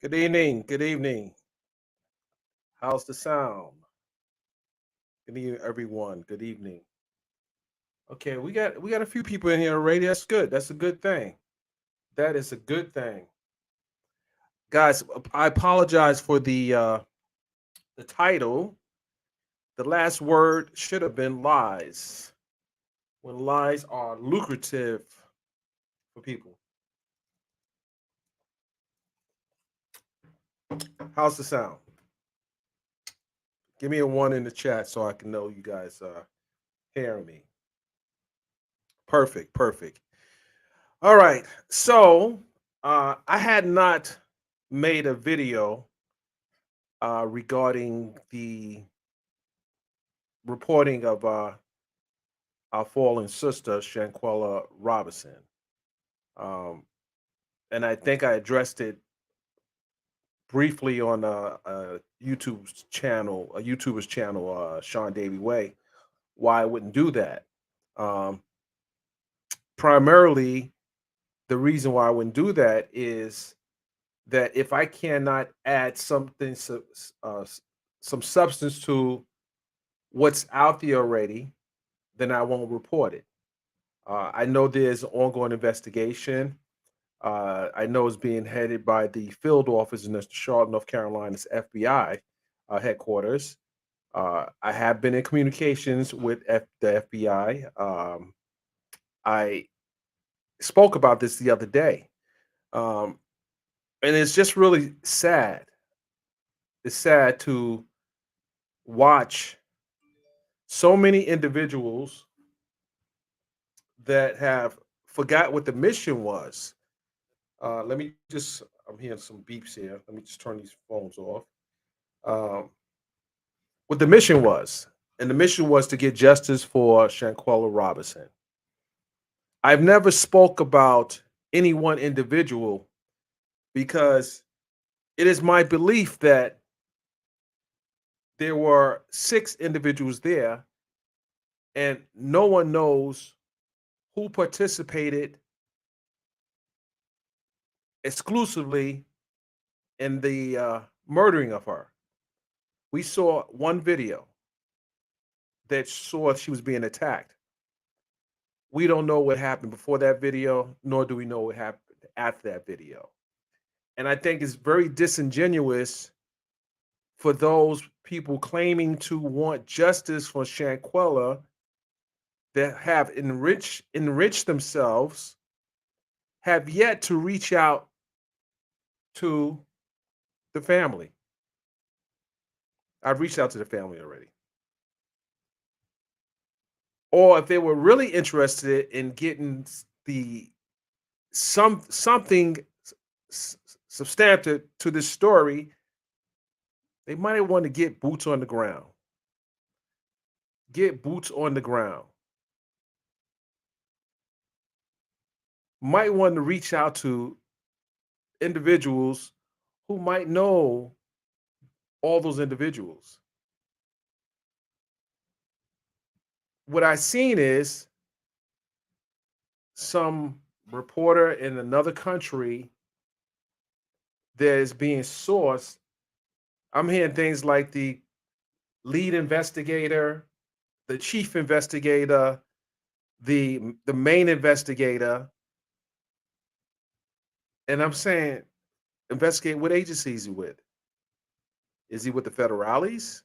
Good evening. Good evening. How's the sound? Good evening, everyone. Good evening. Okay, we got a few people in here already. That's good. That's a good thing. That is a good thing, guys. I apologize for the title. The last word should have been lies. When lies are lucrative for people. How's the sound? Give me a one in the chat so I can know you guys hearing me. Perfect. Perfect. All right. So I had not made a video regarding the reporting of our fallen sister, Shanquella Robinson. Um, and I think I addressed it briefly on a YouTube's channel, a YouTuber's channel, Sean Davy Way, why I wouldn't do that. Um, Primarily, the reason why I wouldn't do that is that if I cannot add something, some substance to what's out there already, then I won't report it. I know there's an ongoing investigation. I know it's being headed by the field office in Charlotte, North Carolina's FBI headquarters. I have been in communications with the FBI. I spoke about this the other day, um, and it's just really sad. It's sad to watch so many individuals that have forgot what the mission was. Let me just, I'm hearing some beeps here. Let me just turn these phones off. Um, what the mission was. And the mission was to get justice for Shanquella Robinson. I've never spoke about any one individual because it is my belief that there were six individuals there and no one knows who participated exclusively in the murdering of her. We saw one video that saw she was being attacked. We don't know what happened before that video, nor do we know what happened after that video. And I think it's very disingenuous for those people claiming to want justice for Shanquella that have enriched themselves, have yet to reach out to the family. I've reached out to the family already. Or if they were really interested in getting the something substantive to this story, they might want to get boots on the ground. Get boots on the ground. Might want to reach out to individuals who might know all those individuals. What I've seen is some reporter in another country that is being sourced. I'm hearing things like the lead investigator, the chief investigator, the main investigator, And I'm saying, investigate what agency is he with? Is he with the federales?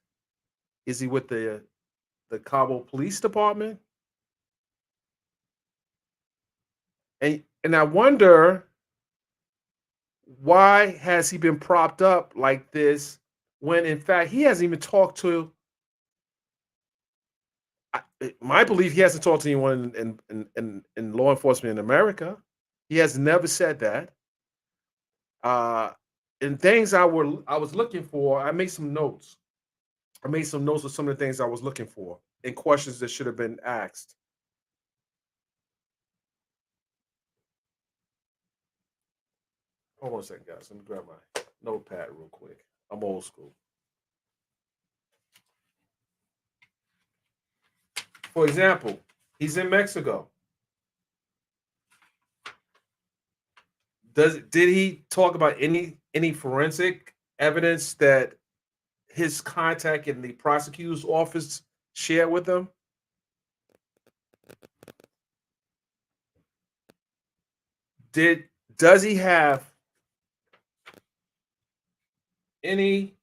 Is he with the Cabo Police Department? And I wonder, why has he been propped up like this when in fact he hasn't even talked to, my belief, he hasn't talked to anyone in law enforcement in America. He has never said that. Uh, and things I was looking for, I made some notes. I made some notes of some of the things I was looking for and questions that should have been asked. Hold on a second, guys. Let me grab my notepad real quick. I'm old school. For example, he's in Mexico. Did he talk about any forensic evidence that his contact in the prosecutor's office shared with them? Did does he have any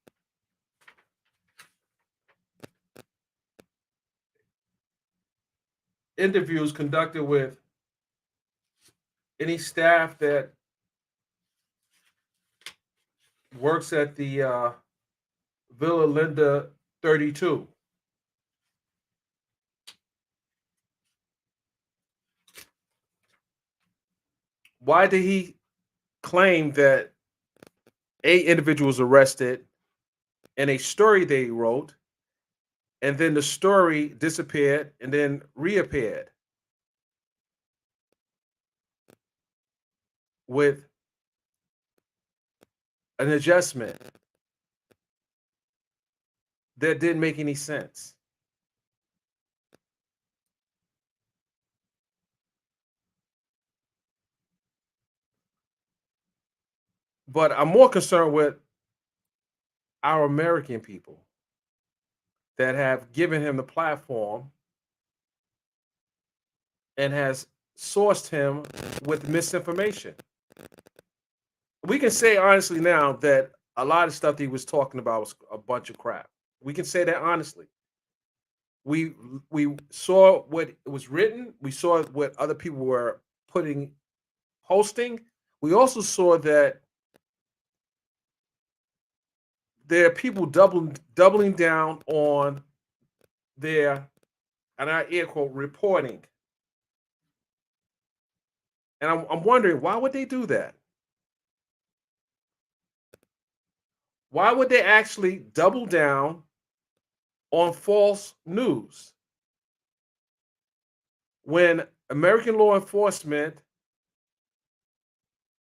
interviews conducted with any staff that works at the Villa Linda 32? Why did he claim that 8 individuals arrested in a story they wrote, and then the story disappeared and then reappeared with an adjustment that didn't make any sense? But I'm more concerned with our American people that have given him the platform and has sourced him with misinformation. We can say honestly now that a lot of stuff that he was talking about was a bunch of crap. We can say that honestly. We we saw what was written. We saw what other people were putting posting. We also saw that there are people doubling down on their, and I air quote, reporting. And I'm wondering, why would they do that? Why would they actually double down on false news when American law enforcement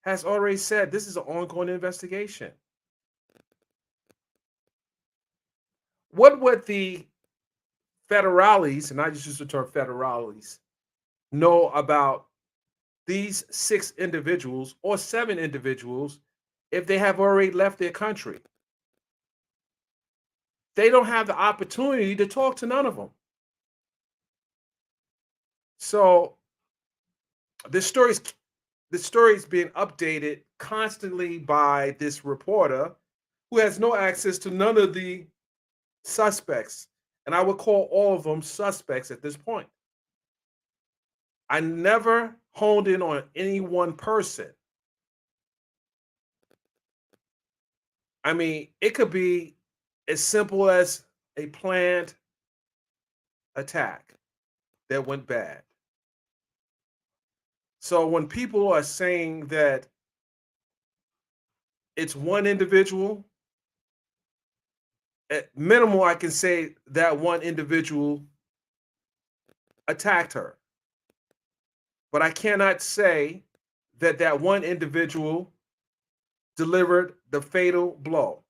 has already said this is an ongoing investigation? What would the federales, and I just use the term federales, know about these 6 individuals or 7 individuals if they have already left their country? They don't have the opportunity to talk to none of them. So this story's the story is being updated constantly by this reporter who has no access to none of the suspects. And I would call all of them suspects at this point. I never honed in on any one person. I mean, it could be as simple as a planned attack that went bad. So when people are saying that it's one individual, at minimal, I can say that one individual attacked her. But I cannot say that that one individual delivered the fatal blow.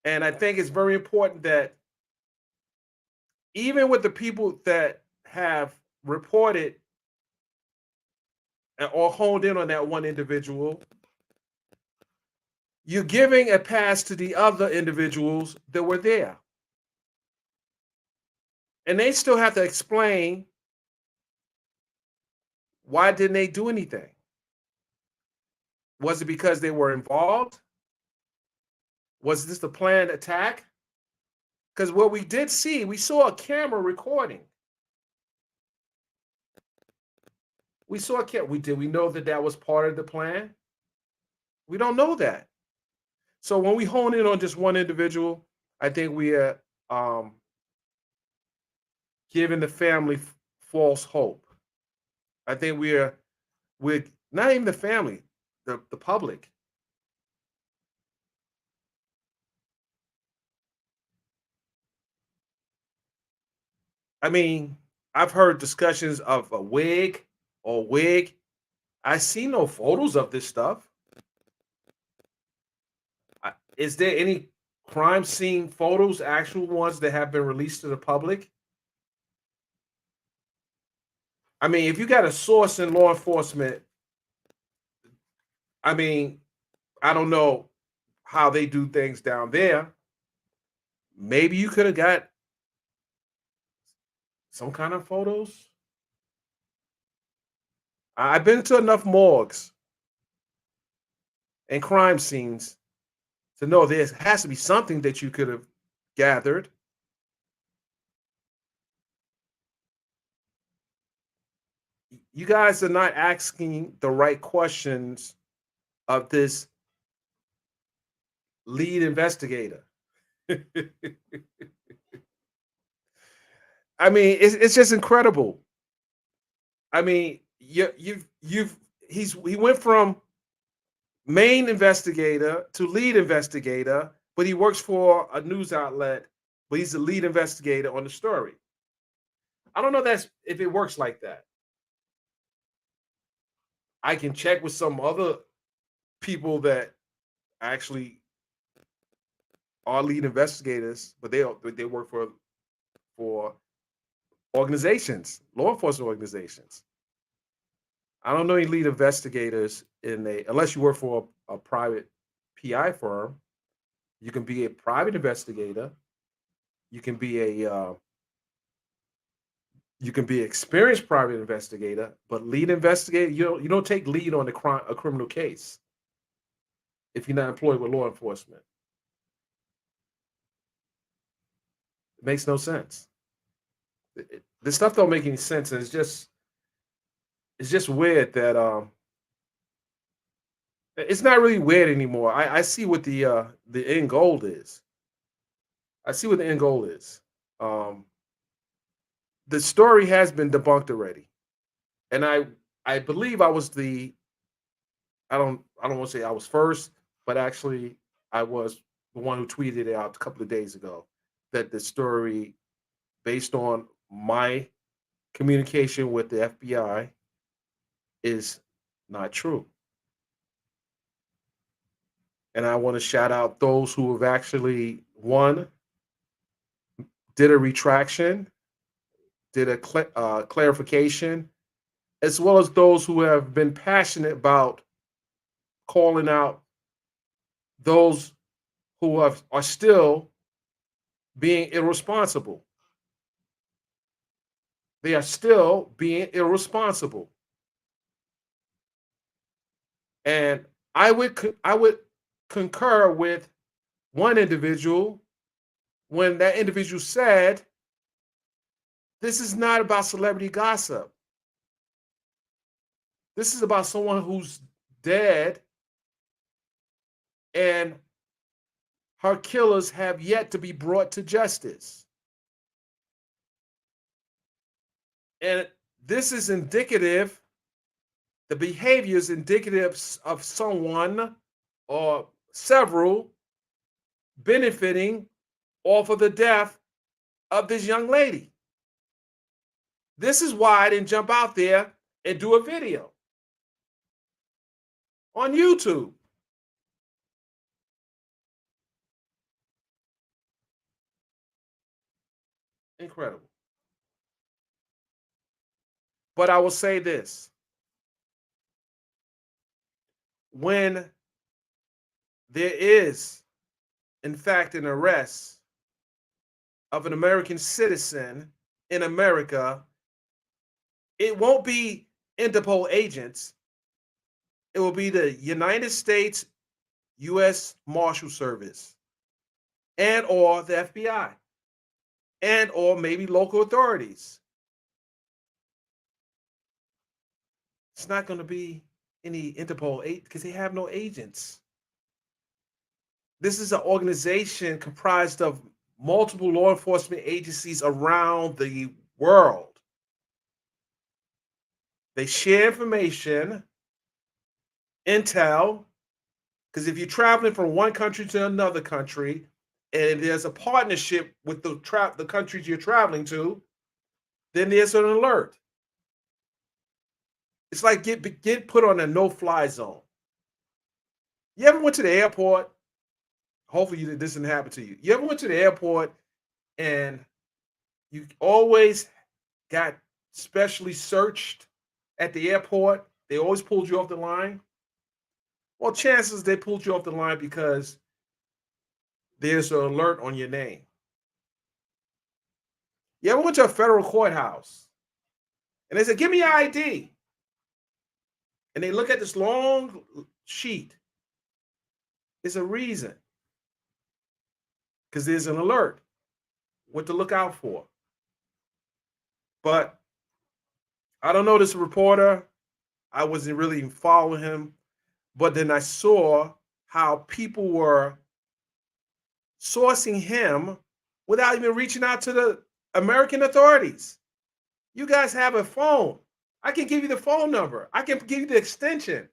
And I think it's very important that even with the people that have reported or honed in on that one individual, you're giving a pass to the other individuals that were there. And they still have to explain Why didn't they do anything? Was it because they were involved? Was this a planned attack? Because what we did see, we saw a camera recording. We saw a camera. We know that that was part of the plan? We don't know that. So when we hone in on just one individual, I think we are um, giving the family false hope. I think we're not even the family, the public. I mean, I've heard discussions of a wig or wig. I see no photos of this stuff. Is there any crime scene photos, actual ones that have been released to the public? I mean, if you got a source in law enforcement, I mean, I don't know how they do things down there. Maybe you could have got some kind of photos. I've been to enough morgues and crime scenes to know there has to be something that you could have gathered. You guys are not asking the right questions of this lead investigator. I mean, it's just incredible. I mean, you've he went from main investigator to lead investigator, but he works for a news outlet, but he's the lead investigator on the story. I don't know that's if it works like that. I can check with some other people that actually are lead investigators, but they work for organizations, law enforcement organizations. I don't know any lead investigators in a unless you work for a private PI firm. You can be a private investigator. You can be you can be experienced private investigator, but lead investigator, you don't take lead on a criminal case if you're not employed with law enforcement. It makes no sense. This stuff don't make any sense, and it's just weird that it's not really weird anymore. I see what the end goal is. I see what the end goal is. Um, the story has been debunked already, and I believe I was the I don't want to say I was first, but actually I was the one who tweeted it out a couple of days ago that the story, based on my communication with the FBI, is not true. And I want to shout out those who have actually one did a retraction, did a clarification, as well as those who have been passionate about calling out those are still being irresponsible. They are still being irresponsible. And I would concur with one individual when that individual said, "This is not about celebrity gossip. This is about someone who's dead, and her killers have yet to be brought to justice." And this is indicative, the behavior is indicative of someone or several benefiting off of the death of this young lady. This is why I didn't jump out there and do a video on YouTube. Incredible. But I will say this, when there is, in fact, an arrest of an American citizen in America, it won't be Interpol agents, it will be the United States U.S. Marshal Service and or the FBI and or maybe local authorities. It's not going to be any Interpol because they have no agents. This is an organization comprised of multiple law enforcement agencies around the world. They share information, intel, because if you're traveling from one country to another country and there's a partnership with the countries you're traveling to, then there's an alert. It's like get put on a no-fly zone. You ever went to the airport? Hopefully this didn't happen to you. You ever went to the airport and you always got specially searched at the airport? They always pulled you off the line. Well, chances they pulled you off the line because there's an alert on your name. You ever went to a federal courthouse and they said, "Give me your ID," and they look at this long sheet? It's a reason because there's an alert, what to look out for. But I don't know this reporter. I wasn't really following him, but then I saw how people were sourcing him without even reaching out to the American authorities. You guys have a phone. I can give you the phone number. I can give you the extension.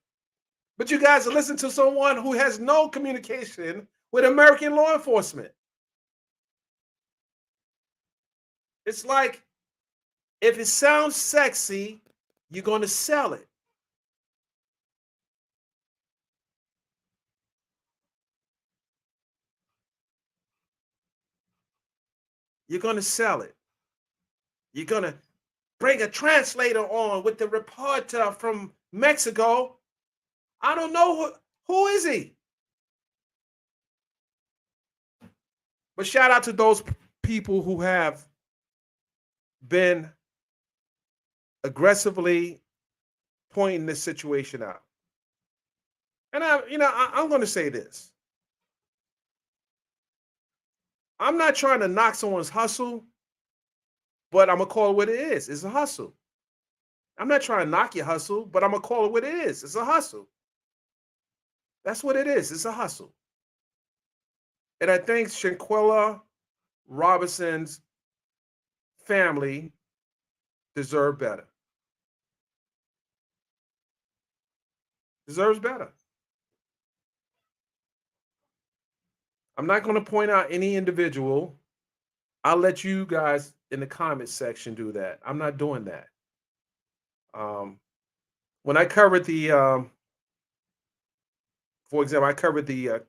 But you guys are listening to someone who has no communication with American law enforcement. It's like if it sounds sexy, you're going to sell it. You're going to sell it. You're going to bring a translator on with the reporter from Mexico. I don't know who is he. But shout out to those people who have been aggressively pointing this situation out. And I'm going to say this. I'm not trying to knock someone's hustle, but I'm going to call it what it is. It's a hustle. I'm not trying to knock your hustle, but I'm going to call it what it is. It's a hustle. That's what it is. It's a hustle. And I think Shanquella Robinson's family deserve better. Deserves better. I'm not going to point out any individual. I'll let you guys in the comment section do that. I'm not doing that. When I covered for example, I covered the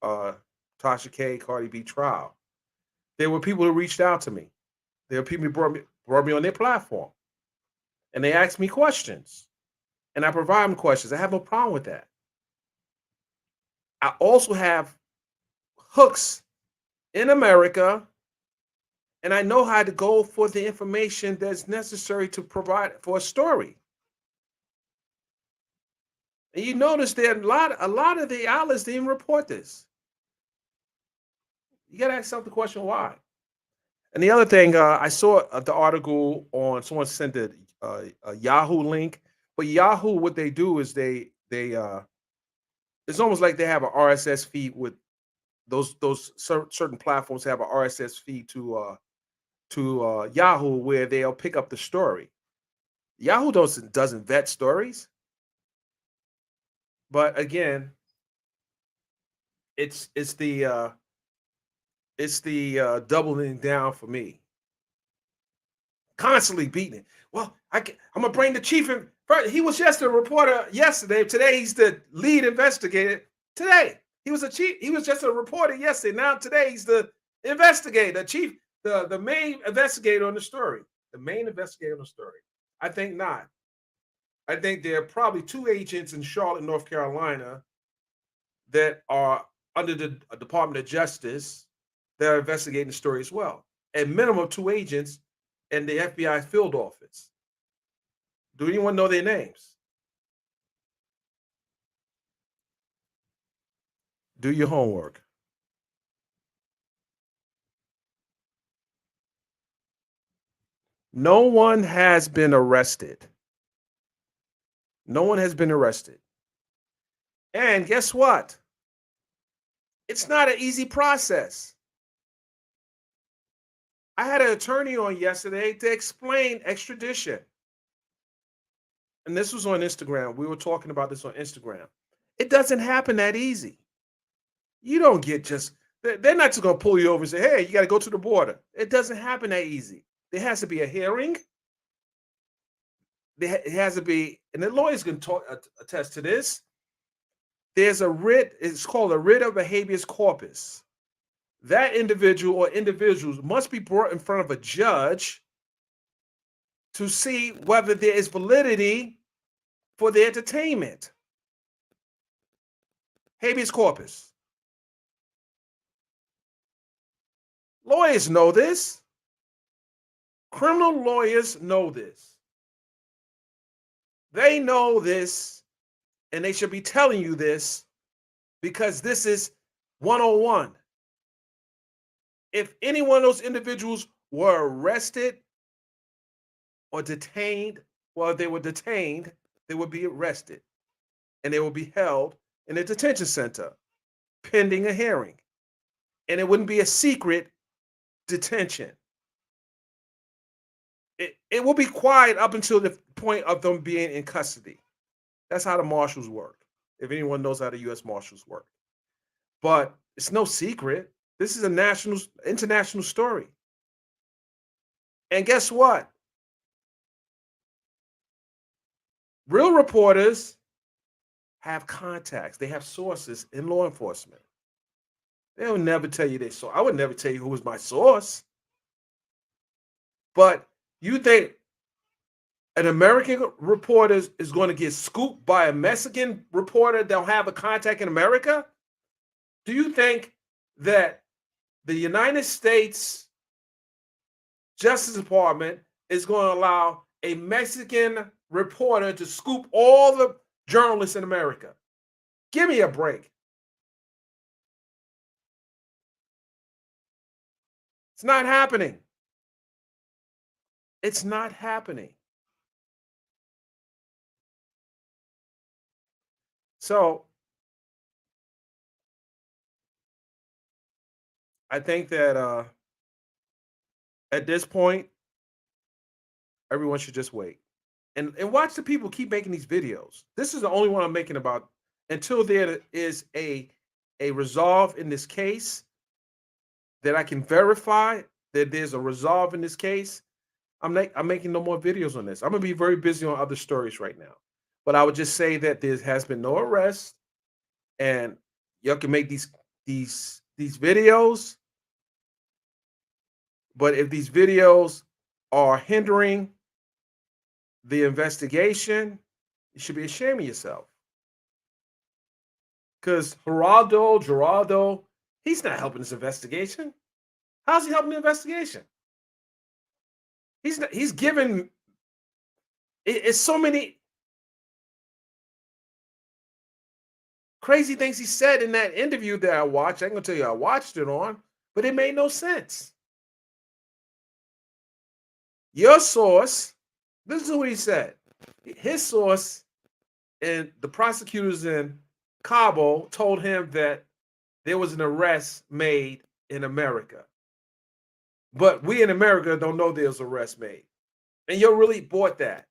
Tasha K, Cardi B trial. There were people who reached out to me. There were people who brought me on their platform, and they asked me questions, and I provide them questions. I have no problem with that. I also have hooks in America, and I know how to go for the information that's necessary to provide for a story. And you notice that a lot of the outlets didn't report this. You got to ask yourself the question why. And the other thing, I saw the article on someone sent a Yahoo link, but Yahoo, what they do is they it's almost like they have an RSS feed with those certain platforms have an RSS feed to Yahoo where they'll pick up the story. Yahoo doesn't vet stories, but again, it's the doubling down for me. Constantly beating it. Well, I'm gonna bring the chief in. He was just a reporter yesterday. Today he's the lead investigator. Today he was a chief. He was just a reporter yesterday. Now today he's the investigator, the chief, the main investigator on the story. The main investigator on the story. I think not. I think there are probably 2 agents in Charlotte, North Carolina, that are under the Department of Justice that are investigating the story as well. At minimum, 2 agents in the FBI field office. Do anyone know their names? Do your homework. No one has been arrested. No one has been arrested. And guess what? It's not an easy process. I had an attorney on yesterday to explain extradition. And this was on Instagram. We were talking about this on Instagram. It doesn't happen that easy. You don't get just, they're not just going to pull you over and say, hey, you got to go to the border. It doesn't happen that easy. There has to be a hearing. It has to be, and the lawyers can attest to this. There's a writ, it's called a writ of habeas corpus. That individual or individuals must be brought in front of a judge to see whether there is validity for their detainment. Habeas corpus. Lawyers know this. Criminal lawyers know this. They know this, and they should be telling you this because this is 101. If any one of those individuals were arrested or detained, well, if they were detained, they would be arrested and they would be held in a detention center pending a hearing. And it wouldn't be a secret detention. It will be quiet up until the point of them being in custody. That's how the marshals work, if anyone knows how the U.S. Marshals work. But it's no secret. This is a international story. And guess what? Real reporters have contacts. They have sources in law enforcement. They'll never tell you their source. I would never tell you who was my source. But you think an American reporter is going to get scooped by a Mexican reporter that'll have a contact in America? Do you think that the United States Justice Department is going to allow a Mexican reporter to scoop all the journalists in America? Give me a break. It's not happening. It's not happening. So I think that at this point, everyone should just wait and watch the people keep making these videos. This is the only one I'm making about until there is a resolve in this case that I can verify that there's a resolve in this case. I'm making no more videos on this. I'm gonna be very busy on other stories right now. But I would just say that there has been no arrest, and y'all can make these videos. But if these videos are hindering the investigation, you should be ashamed of yourself. Because Geraldo, he's not helping this investigation. How's he helping the investigation? He's given it's so many crazy things he said in that interview that I watched. I ain't gonna tell you I watched it on, but it made no sense. Your source, this is what he said. His source and the prosecutors in Cabo told him that there was an arrest made in America. But we in America don't know there's an arrest made. And you really bought that.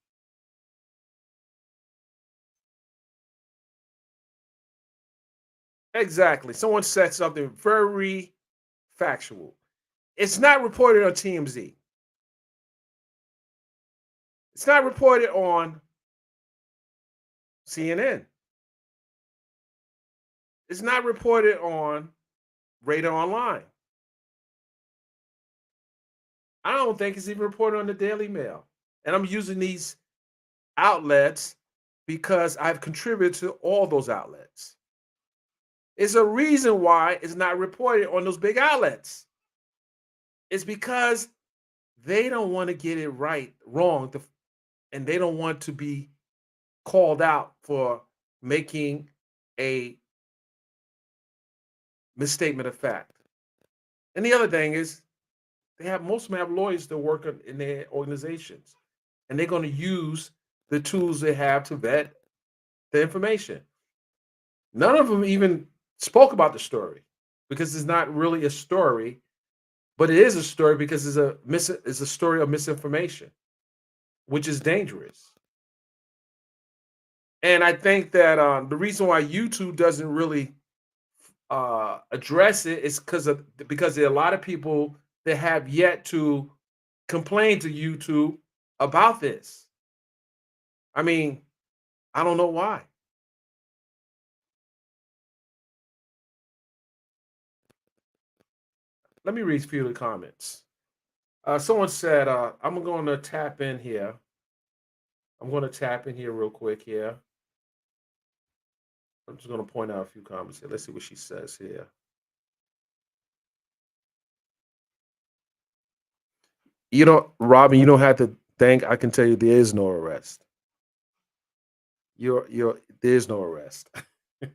Exactly. Someone said something very factual. It's not reported on TMZ. It's not reported on CNN. It's not reported on Radar Online. I don't think it's even reported on the Daily Mail. And I'm using these outlets because I've contributed to all those outlets. It's a reason why it's not reported on those big outlets. It's because they don't want to get it wrong and they don't want to be called out for making a misstatement of fact. And the other thing is, most of them have lawyers that work in their organizations, and they're going to use the tools they have to vet the information. None of them even spoke about the story because it's not really a story, but it is a story because it's a story of misinformation, which is dangerous. And I think that the reason why YouTube doesn't really address it is because there are a lot of people that have yet to complain to YouTube about this. I mean, I don't know why. Let me read a few of the comments. Someone said, I'm going to tap in here. I'm going to tap in here real quick here. I'm just going to point out a few comments here. Let's see what she says here. You know, Robin, you don't have to thank. I can tell you there is no arrest. There's no arrest. Let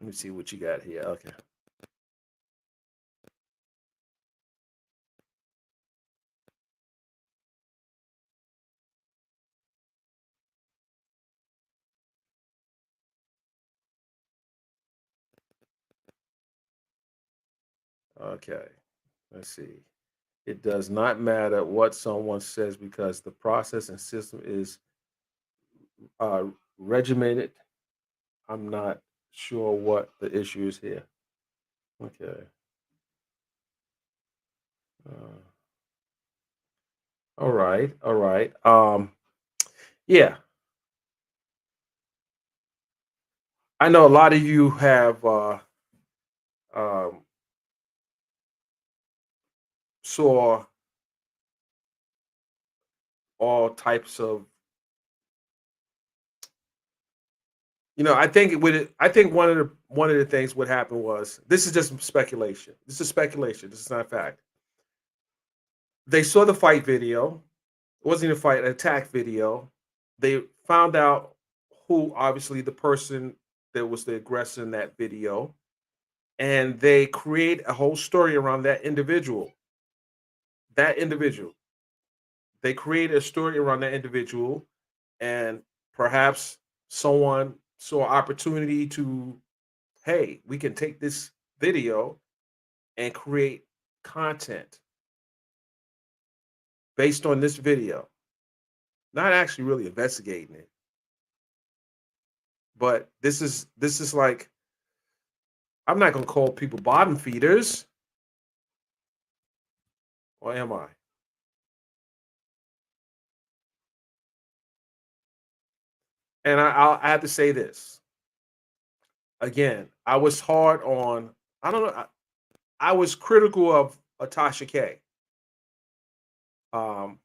me see what you got here. Okay. Okay. Let's see. It does not matter what someone says because the process and system is regimented. I'm not sure what the issue is here. Okay. Uh, all right. All right. Yeah. I know a lot of you have um, saw all types of. I think I think one of the things what happened was this is just speculation. This is speculation. This is not fact. They saw the fight video. It wasn't even a fight, an attack video. They found out who obviously the person that was the aggressor in that video, and they create a whole story around that individual. That individual. They create a story around that individual, and perhaps someone saw opportunity to, hey, we can take this video and create content based on this video. Not actually really investigating it, but this is like, I'm not going to call people bottom feeders, or am I? And I have to say this again. I was hard on. I don't know. I was critical of Tasha K. Um,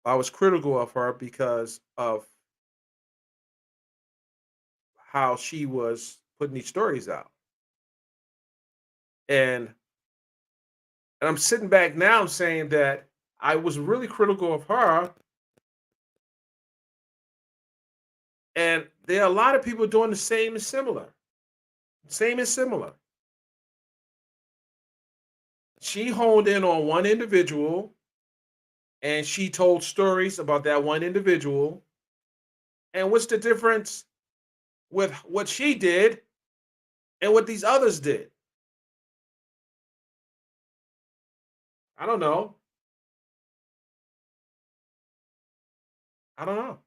I was critical of her because of how she was putting these stories out, and I'm sitting back now saying that I was really critical of her, and there are a lot of people doing the same and similar. Same and similar. She honed in on one individual and she told stories about that one individual. And what's the difference with what she did and what these others did? I don't know. I don't know.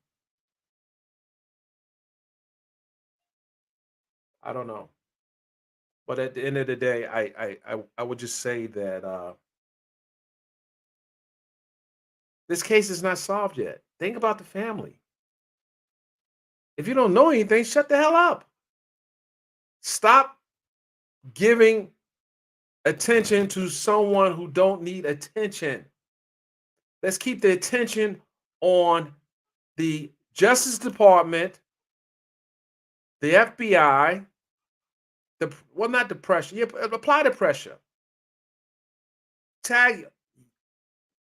I don't know. But at the end of the day, I would just say that this case is not solved yet. Think about the family. If you don't know anything, shut the hell up. Stop giving attention to someone who don't need attention. Let's keep the attention on the Justice Department, the FBI, not the pressure. Yeah, apply the pressure. Tag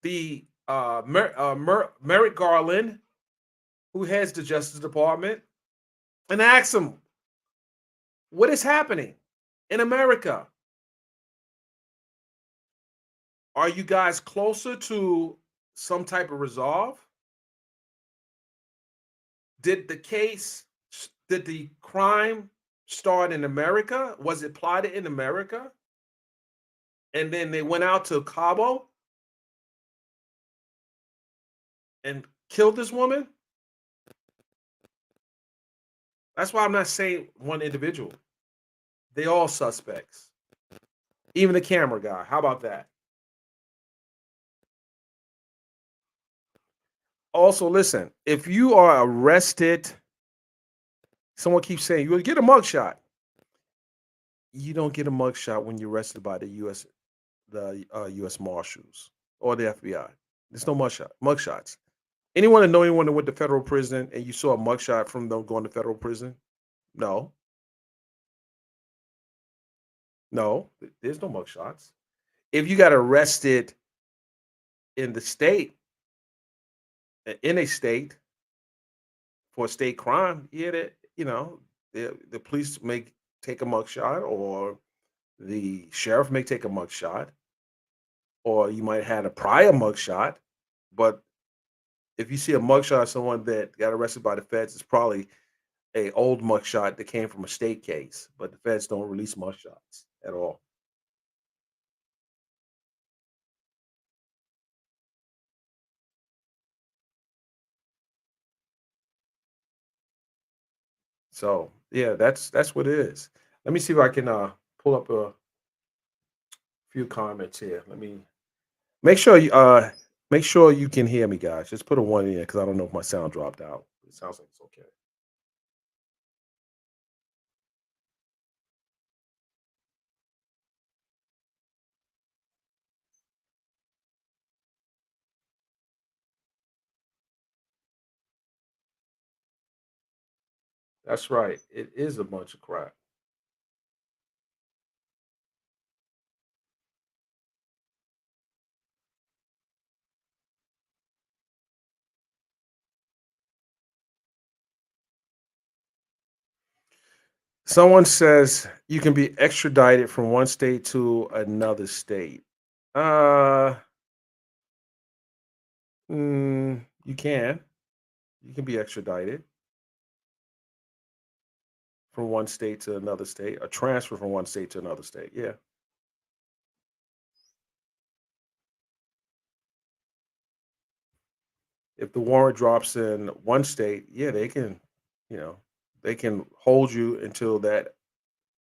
the Merrick Garland, who heads the Justice Department, and ask him what is happening in America. Are you guys closer to some type of resolve? Did the case, did the crime start in America? Was it plotted in America? And then they went out to Cabo and killed this woman? That's why I'm not saying one individual. They all suspects. Even the camera guy. How about that? Also, listen, if you are arrested, someone keeps saying you'll get a mugshot. You don't get a mugshot when you're arrested by the U.S. Marshals or the FBI. There's no mugshots. Anyone that know anyone that went to federal prison and you saw a mugshot from them going to federal prison? No, no, there's no mugshots. If you got arrested in the state, in a state for a state crime, yeah, that the police may take a mugshot, or the sheriff may take a mugshot, or you might have had a prior mugshot. But if you see a mugshot of someone that got arrested by the feds, it's probably a old mugshot that came from a state case. But the feds don't release mugshots at all. So yeah, that's what it is. Let me see if I can pull up a few comments here. Let me make sure you can hear me, guys. Just put a one in because I don't know if my sound dropped out. It sounds like it's okay. That's right. It is a bunch of crap. Someone says you can be extradited from one state to another state. Uh, you can. You can be extradited from one state to another state, or transfer from one state to another state. Yeah. If the warrant drops in one state, yeah, you know, they can hold you until that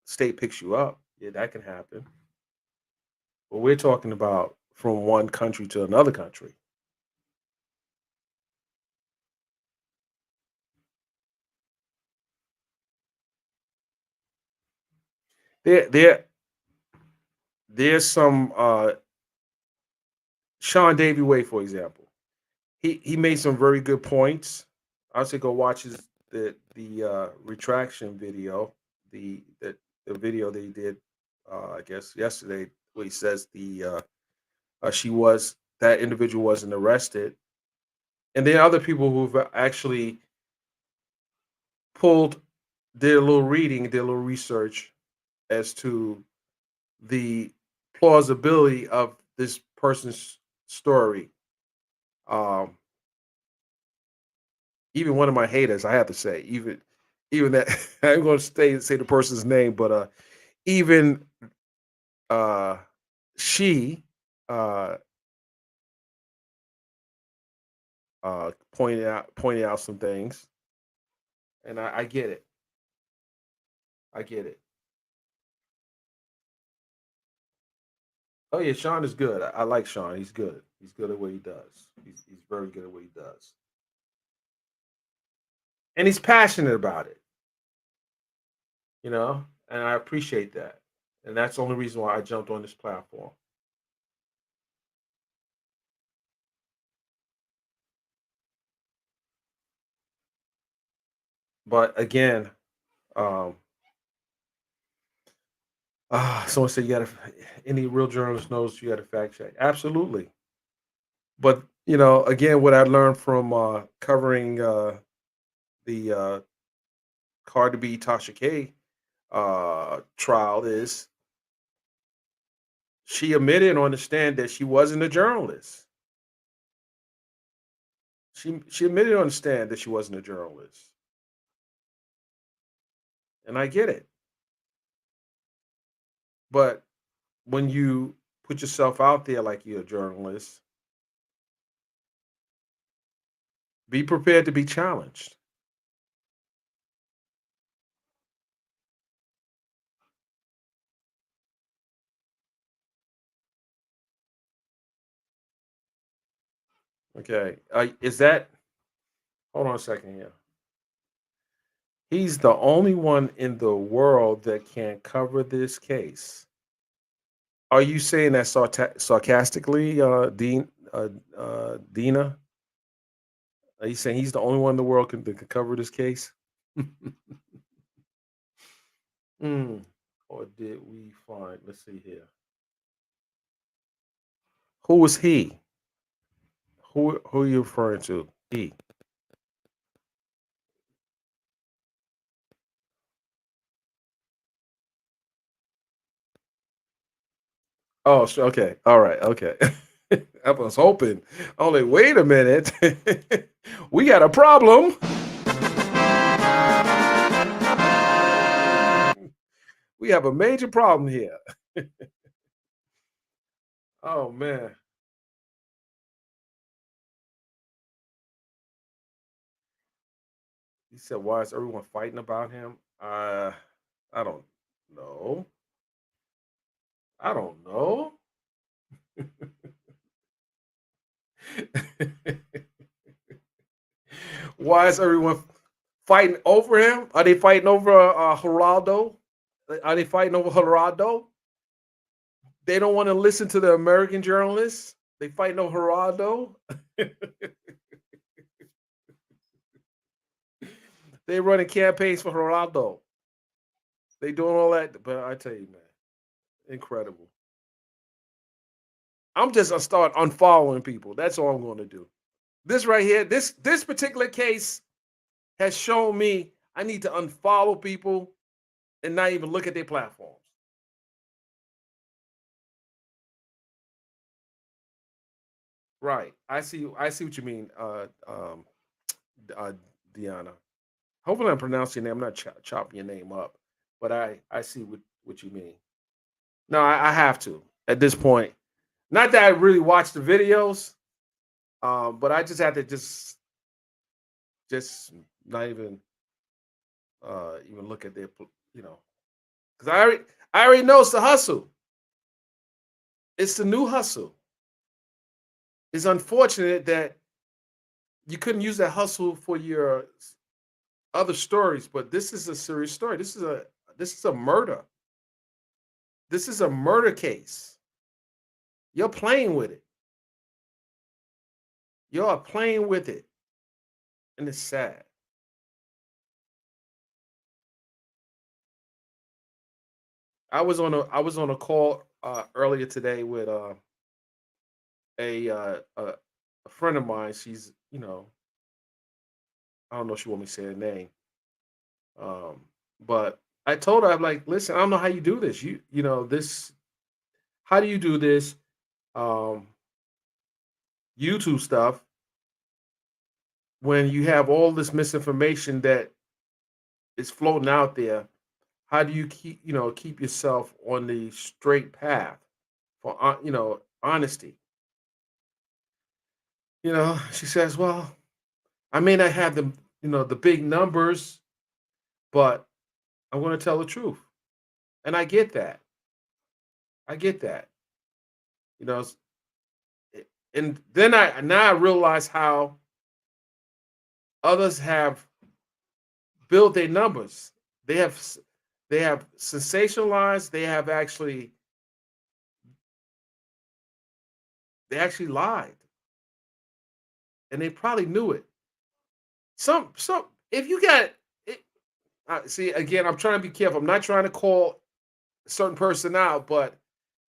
state picks you up. Yeah, that can happen. But we're talking about from one country to another country. There, there, there's some Sean Davy Way, for example. He made some very good points. I say go watch the retraction video, the video that he did, I guess yesterday, where he says she was that individual wasn't arrested, and there are other people who've actually pulled did a little reading, did a little research as to the plausibility of this person's story. Um, Even one of my haters, I have to say, even that I'm going to say the person's name, but even uh, she uh, pointed out some things, and I get it. I get it. Oh yeah, Sean is good. I like Sean. He's good. He's good at what he does. He's very good at what he does, and he's passionate about it. And I appreciate that. And that's the only reason why I jumped on this platform. But again, um, someone said you got to. Any real journalist knows you got to fact check. Absolutely, but Again, what I learned from covering the Cardi B Tasha K trial is she admitted on the stand that she wasn't a journalist. She admitted on the stand that she wasn't a journalist, and I get it. But when you put yourself out there like you're a journalist, be prepared to be challenged. Okay, is that? Hold on a second here. He's the only one in the world that can cover this case. Are you saying that sarcastically, Dina? Are you saying he's the only one in the world that can cover this case? Mm. Or did we find? Let's see here. Who was he? Who are you referring to? He. Oh, sure. Okay. All right. Okay. I was hoping. Only wait a minute. We got a problem. We have a major problem here. Oh man. He said, "Why is everyone fighting about him?" I don't know. I don't know. Why is everyone fighting over him? Are they fighting over Geraldo? Are they fighting over Geraldo? They don't want to listen to the American journalists. They fighting over Geraldo. They running campaigns for Geraldo. They doing all that, but I tell you, man, incredible. I'm just gonna start unfollowing people. That's all I'm going to do. This right here, this particular case has shown me I need to unfollow people and not even look at their platforms. Right. I see what you mean, uh, Deanna. Hopefully I'm pronouncing your name. I'm not chopping your name up, but I see what you mean. No, I have to at this point. Not that I really watch the videos, but I just have to just not even look at their because I already know it's the hustle. It's the new hustle. It's unfortunate that you couldn't use that hustle for your other stories, but this is a serious story. This is a murder. This is a murder case. You're playing with it. You're playing with it, and it's sad. I was on a call earlier today with a, uh, a a friend of mine. She's I don't know if she want me to say her name, um, but I told her I'm like, listen, I don't know how you do this. This. How do you do this um, YouTube stuff when you have all this misinformation that is floating out there? How do you keep yourself on the straight path for honesty? She says, well, I may not have the big numbers, but I'm going to tell the truth. And I get that. I get that. You know, s- and then I realize how others have built their numbers. They have they have sensationalized. They actually lied, and they probably knew it. Some if you got it, see again. I'm trying to be careful. I'm not trying to call a certain person out, but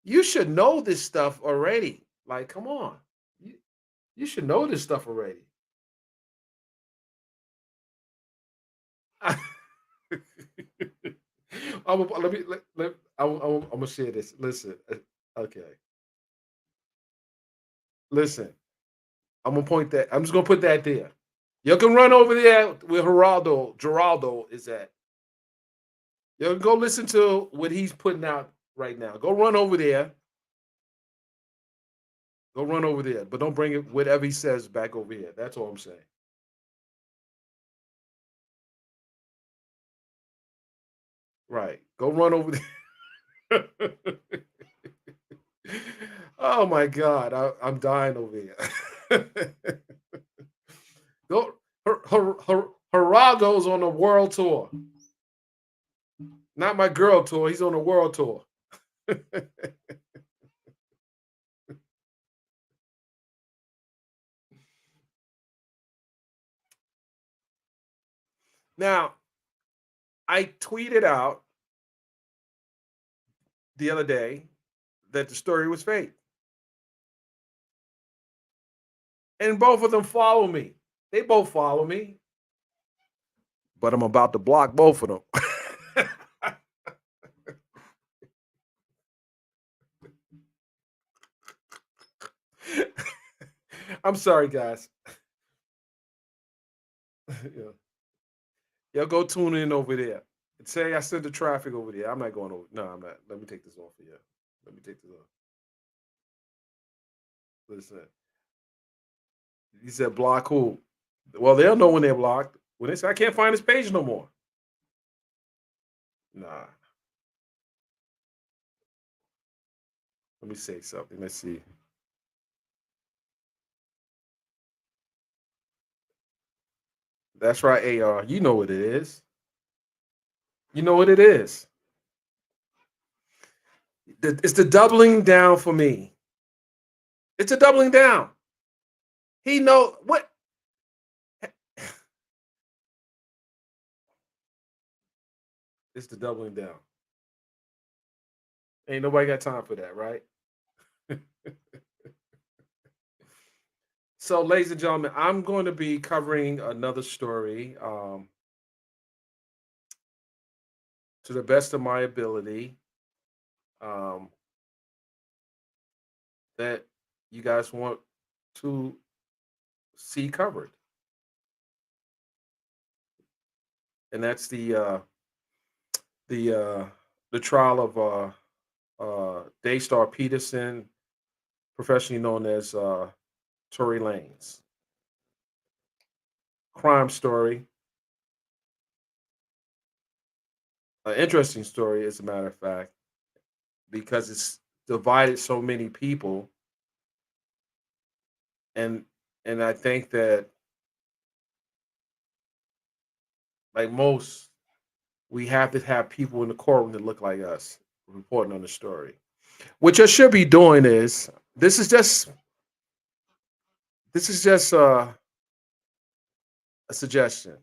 you should know this stuff already. Like, come on, you, You should know this stuff already. Let me I'm gonna share this. Listen, okay, listen. I'm gonna point that. I'm just gonna put that there. You can run over there where Geraldo is at. You can go listen to what he's putting out right now. Go run over there. Go run over there, but don't bring it whatever he says back over here. That's all I'm saying. Right. Go run over there. Oh my God, I'm dying over here. Go, Geraldo's on a world tour, not my girl tour. He's on a world tour. Now, I tweeted out the other day that the story was fake, and both of them follow me. They both follow me, but I'm about to block both of them. I'm sorry, guys. Yeah. Y'all go tune in over there. Say I sent the traffic over there. I'm not going over. No, I'm not. Let me take this off of you. Let me take this off. Listen, he said block who? Well, they'll know when they're blocked. When they say I can't find this page no more. Nah. Let me say something. Let's see. That's right, AR. You know what it is. You know what it is. It's the doubling down for me. It's a doubling down. He know what. It's the doubling down. Ain't nobody got time for that, right? So, ladies and gentlemen, I'm going to be covering another story to the best of my ability um, that you guys want to see covered, and that's the uh, the trial of Daystar Peterson, professionally known as Tory Lanez. Crime story, an interesting story, as a matter of fact, because it's divided so many people, and I think that, like most, we have to have people in the courtroom that look like us reporting on the story. What you should be doing is this is just a suggestion.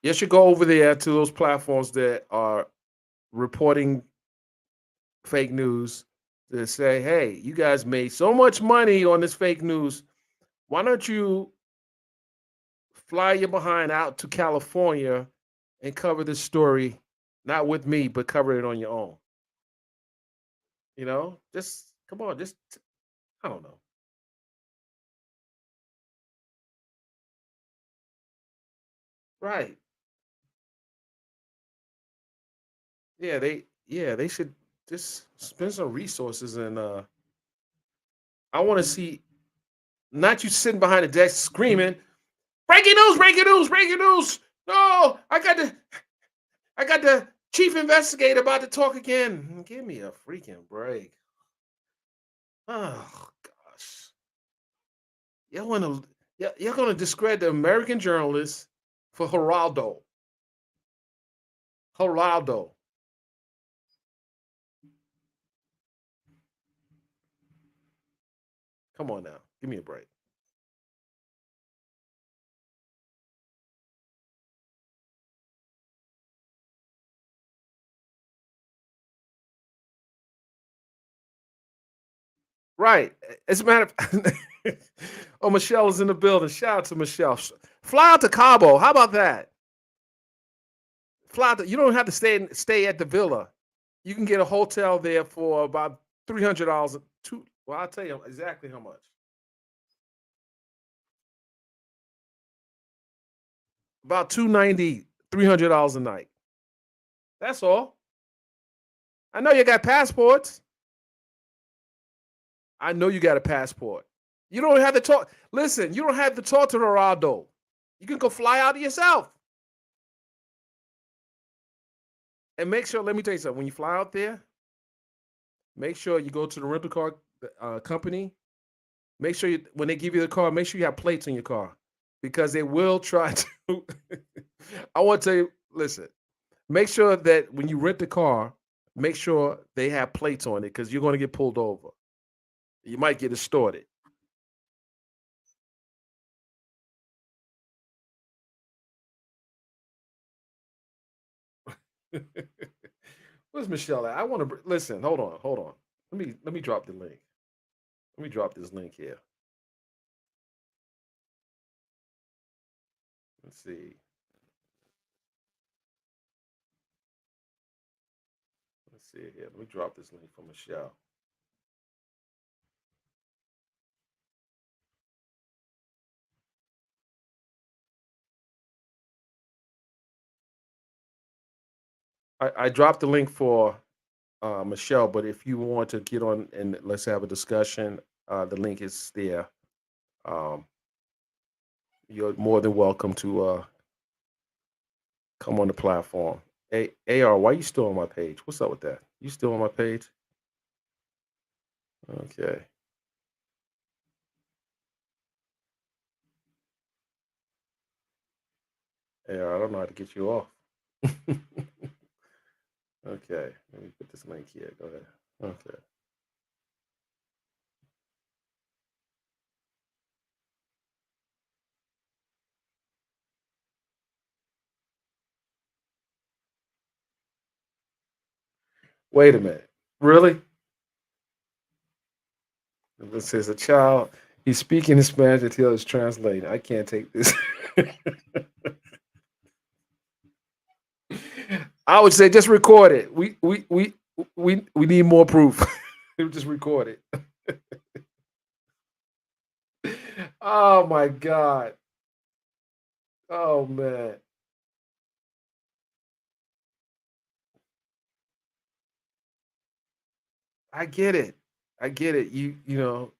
You should go over there to those platforms that are reporting fake news to say, hey, you guys made so much money on this fake news. Why don't you fly your behind out to California and cover this story, not with me, but cover it on your own? Just come on, just I don't know. Right. Yeah, they should just spend some resources and I want to see not you sitting behind the desk screaming, breaking news, breaking news, breaking news. No, I got the chief investigator about to talk again. Give me a freaking break. Oh gosh. Y'all wanna you're gonna discredit the American journalists for Geraldo. Geraldo. Come on now. Give me a break. Right. As a matter of Oh, Michelle is in the building. Shout out to Michelle. Fly out to Cabo. How about that? Fly out you don't have to stay at the villa. You can get a hotel there for about $300. Two. Well, I'll tell you exactly how much. About 290, $300 a night. That's all. I know you got passports. I know you got a passport. You don't have to talk. Listen, you don't have to talk to Geraldo. You can go fly out yourself. And make sure, let me tell you something. When you fly out there, make sure you go to the rental car company. Make sure when they give you the car, make sure you have plates in your car because they will try to. I want to tell you, listen, make sure that when you rent the car, make sure they have plates on it because you're going to get pulled over. You might get extorted. Where's Michelle at? I want to listen. Hold on. Let me drop the link. Let me drop this link here. Let's see. Let's see here. Let me drop this link for Michelle. I dropped the link for Michelle, but if you want to get on and let's have a discussion, the link is there. Um, you're more than welcome to come on the platform. AR, why you still on my page? What's up with that? You still on my page? Okay. AR, I don't know how to get you off. Okay. Let me put this link here. Go ahead. Okay. Wait a minute. Really? This says a child. He's speaking in Spanish until it's translated. I can't take this. I would say just record it. We need more proof. Just record it. Oh my god. Oh man. I get it. I get it. You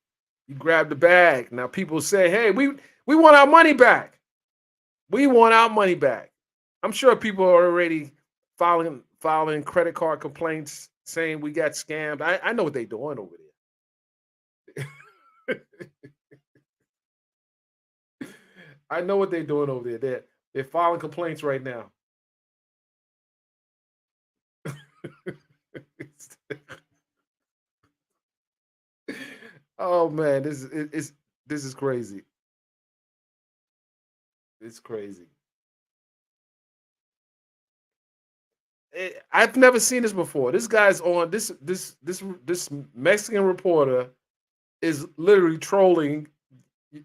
grab the bag. Now people say, "Hey, we want our money back. We want our money back." I'm sure people are already filing credit card complaints saying we got scammed. I know what they're doing over there. I know what they're doing over there. They're filing complaints right now. Oh man, this is crazy. It's crazy. I've never seen this before. This guy's on this Mexican reporter is literally trolling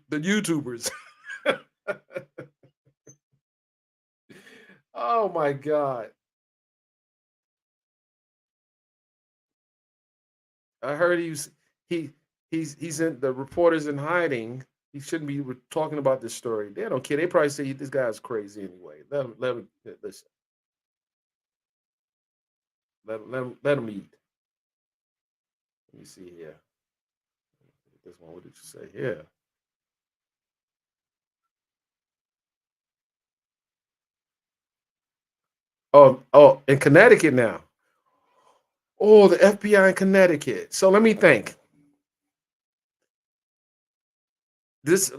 the YouTubers. Oh my god! I heard he he's in the reporters in hiding. He shouldn't be talking about this story. They don't care. They probably say this guy's crazy anyway. Let him listen. Let him eat. Let me see here. This one. What did you say? Yeah. Oh, in Connecticut now. Oh, the FBI in Connecticut. So let me think. Let's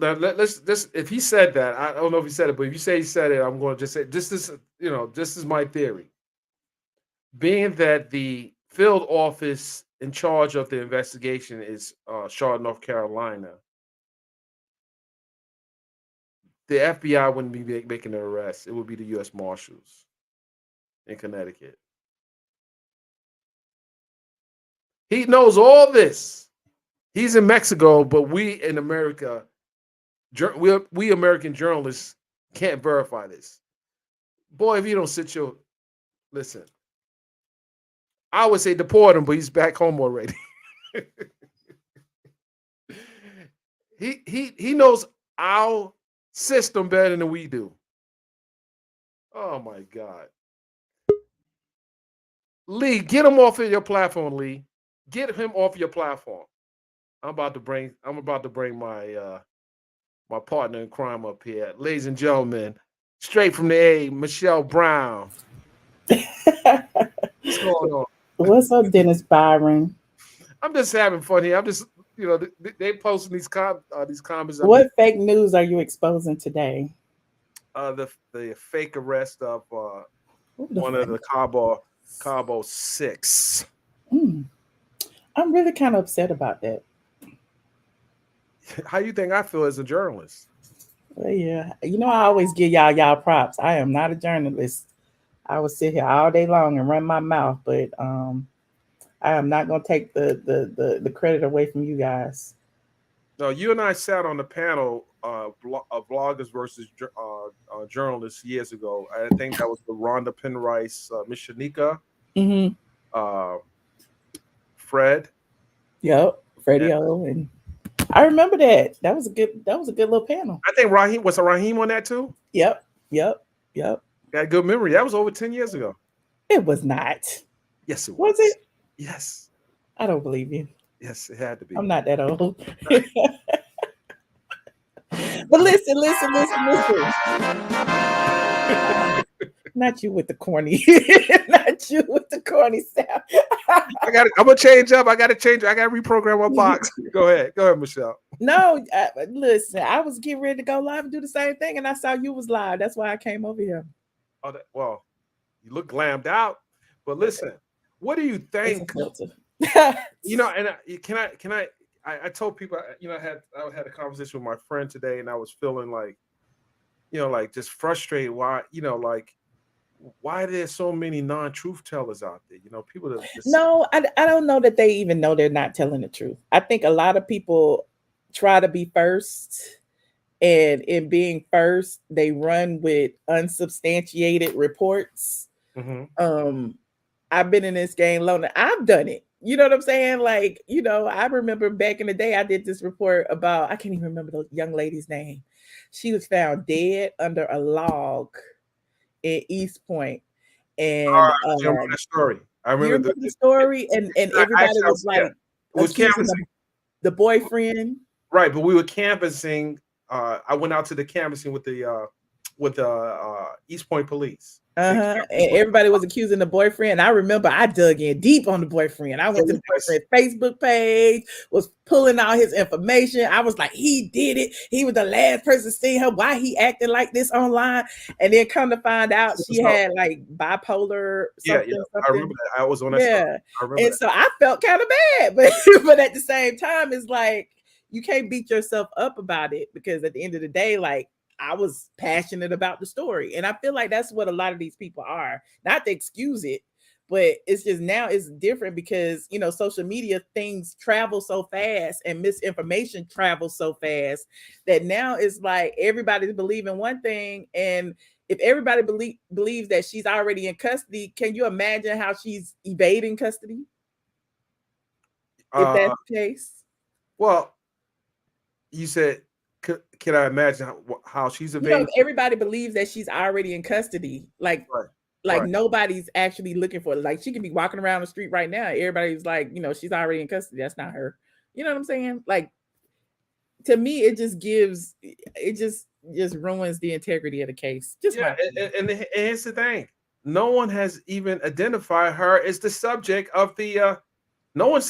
this if he said that, I don't know if he said it, but if you say he said it, I'm going to just say this is my theory. Being that the field office in charge of the investigation is Charlotte, North Carolina, the FBI wouldn't be making the arrest. It would be the U.S. Marshals in Connecticut. He knows all this. He's in Mexico, but we in America, we American journalists can't verify this. Boy, if you don't sit your listen, I would say deport him, but he's back home already. he knows our system better than we do. Oh my God. Lee, get him off of your platform, Lee. Get him off your platform. I'm about to bring my partner in crime up here. Ladies and gentlemen, straight from the A, Michelle Brown. What's going on? What's up, Dennis Byron? I'm just having fun here. I'm just, they posting these comments. I'm just What fake news are you exposing today? the fake arrest of Ooh, the one of the fake. Cabo Six. Mm, I'm really kind of upset about that. How you think I feel as a journalist? Well, yeah, I always give y'all props. I am not a journalist. I would sit here all day long and run my mouth, but I am not gonna take the credit away from you guys. No, you and I sat on the panel bloggers versus journalists years ago. I think that was the Rhonda Penrice, Miss Shanika, Mm-hmm. uh, Fred. Yep, And Freddie O, and I remember that. That was a good little panel. I think Raheem on that too? Yep, yep, yep. Got good memory. That was over 10 years ago. It was not. Yes, it Was it? was. Yes. I don't believe you. Yes, it had to be. I'm not that old. But listen. Not you with the corny. Not you with the corny sound. I'm gonna change up. I gotta change. I gotta reprogram my box. Go ahead. Go ahead, Michelle. No, listen. I was getting ready to go live and do the same thing, and I saw you was live. That's why I came over here. Well, you look glammed out. But listen, what do you It's a think? filter. And I told people, I had a conversation with my friend today, and I was feeling like, like just frustrated. Why there's so many non-truth tellers out there? People that just No, I don't know that they even know they're not telling the truth. I think a lot of people try to be first, and in being first, they run with unsubstantiated reports. Mhm. Um, I've been in this game long. I've done it. You know what I'm saying? Like, I remember back in the day, I did this report about, I can't even remember the young lady's name. She was found dead under a log in East Point. And I remember that story. I you remember remember the story? And everybody actually, was yeah, like it was accusing canvassing, the boyfriend. right? But we were canvassing. I went out to the canvassing with the East Point Police. They Uh-huh. canvassed And with everybody was accusing the boyfriend. I remember I dug in deep on the boyfriend. I went to the boyfriend's Facebook page, was pulling out his information. I was like, he did it. He was the last person seeing her. Why he acting like this online? And then come to find out she so, had like bipolar yeah, yeah. I something. remember that. I was on that story. Yeah. I remember And that. so I felt kind of bad, but but at the same time, it's like you can't beat yourself up about it, because at the end of the day, like, I was passionate about the story. And I feel like that's what a lot of these people are. Not to excuse it, but it's just now it's different because, social media things travel so fast and misinformation travels so fast that now it's like everybody's believing one thing. And if everybody believes that she's already in custody, can you imagine how she's evading custody if Uh, that's the case? well, you said, can I imagine how she's If evading? everybody believes that she's already in custody, like Right, like right. nobody's actually looking for it. Like, she could be walking around the street right now. Everybody's like, she's already in custody. That's not her. You know what I'm saying? Like, to me, it just ruins the integrity of the case. Just Yeah, my opinion. and here's the thing: no one has even identified her as the subject of the. No one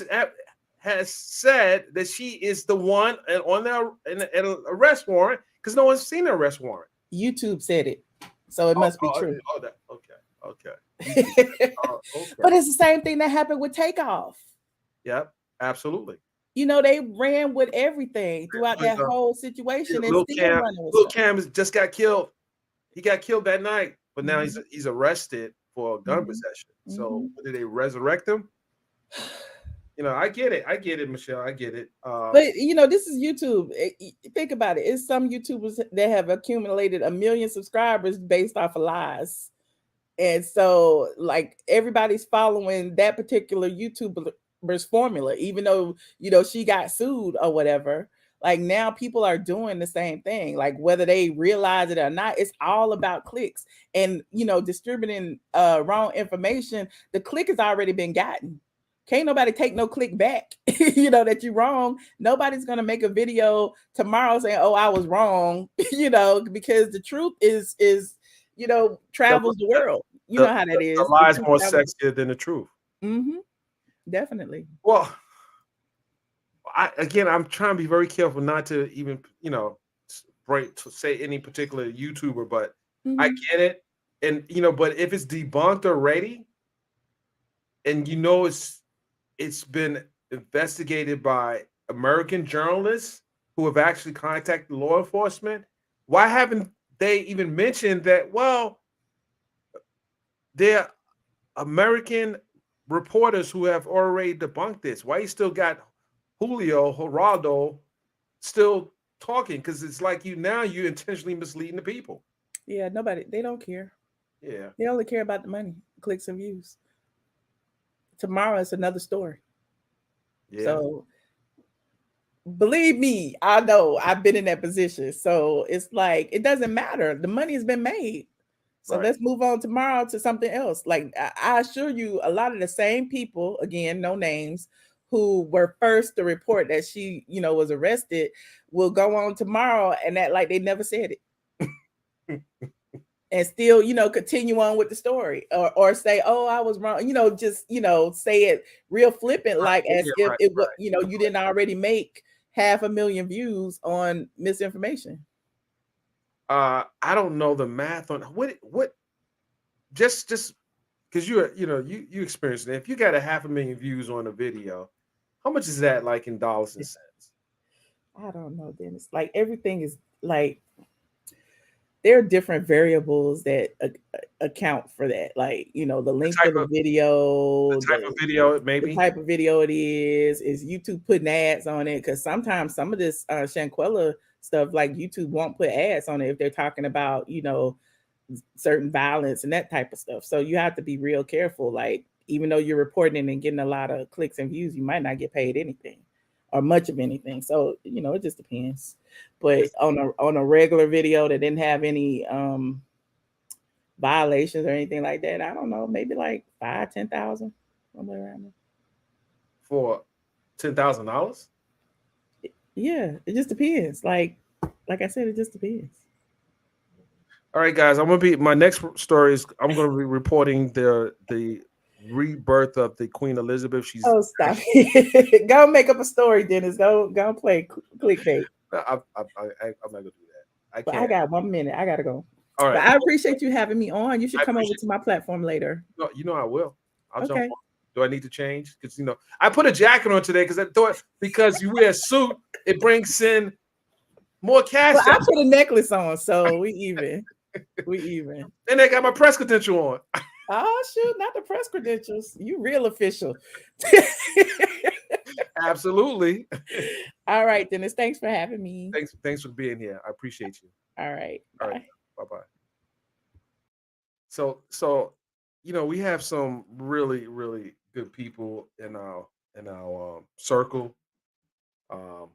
has said that she is the one and on an arrest warrant, because no one's seen the arrest warrant. YouTube said it, so it Oh, must be true. that okay, okay. YouTube. But Okay. it's the same thing that happened with Takeoff. Yep, absolutely. They ran with everything throughout But, that whole situation and Lil still Cam, running with Lil stuff. Cam just got killed. He got killed that night, but now he's Mhm, he's arrested for gun mhm, possession. So mhm. did they resurrect him? I get it. I get it, Michelle. I get it. But this is YouTube. Think about it. It's some YouTubers that have accumulated 1 million subscribers based off of lies. And so, like, everybody's following that particular YouTuber's formula, even though, she got sued or whatever. Like, now people are doing the same thing. Like, whether they realize it or not, it's all about clicks. And, distributing wrong information, the click has already been gotten. Can't nobody take no click back, that you're wrong. Nobody's going to make a video tomorrow saying, oh, I was wrong, because the truth the, travels the the, world. You the, know how that the is. The lie's truth more travels. sexier than the truth. Mm-hmm. Definitely. Well, I'm trying to be very careful not to even, break to say any particular YouTuber, but I Mm-hmm. get it. And but if it's debunked already, and it's been investigated by American journalists who have actually contacted law enforcement, why haven't they even mentioned that? Well, they're American reporters who have already debunked this. Why you still got Julio Geraldo still talking? Because it's like you intentionally misleading the people. Yeah, they don't care. Yeah, They only care about the money, clicks and views. Tomorrow is another story. yeah, So believe me, I know I've been in that position. So it's like it doesn't matter. The money has been made. So right. let's move on tomorrow to something else. Like I assure you, a lot of the same people, again, no names, who were first to report that she, was arrested, will go on tomorrow and act like they never said it. And still, continue on with the story, or say, "Oh, I was wrong." Just say it real flippant, like as Yeah, if right, it was, right. you didn't already make 500,000 views on misinformation. I don't know the math on what just because you experienced it. If you got 500,000 views on a video, how much is that like in dollars and cents? I don't know, Dennis. Like everything is like there are different variables that account for that. Like the The length type of the of video, video, the maybe. type of video it is YouTube putting ads on it? Because sometimes some of this Shanquella stuff, like YouTube won't put ads on it if they're talking about certain violence and that type of stuff. So you have to be real careful. Like even though you're reporting and getting a lot of clicks and views, you might not get paid anything or much of anything. So it just depends. But It's on a regular video that didn't have any violations or anything like that, I don't know, maybe like 5, 10,000, somewhere around there. for $10,000. Yeah, it just depends. Like I said, it just depends. All right, guys. My next story is I'm gonna be reporting the rebirth of the Queen Elizabeth. She's Oh, stop it. Go make up a story, Dennis. Go play clickbait. I'm not gonna do that. I But I can't. got 1 minute. I gotta go. All But right. I appreciate you having me on. You should I come over appreciate. to my platform later. No, I will. I'll jump Okay. on. Do I need to change? Because I put a jacket on today because I thought because you wear a suit, it brings in more cash. Well, I put a necklace on, so we even. We even. And they got my press credential on. Oh shoot, not the press credentials. You real official. Absolutely. All right, Dennis. Thanks for having me. Thanks for being here. I appreciate you. All right. All right. Bye. Bye bye. So we have some really really good people in our circle. Um,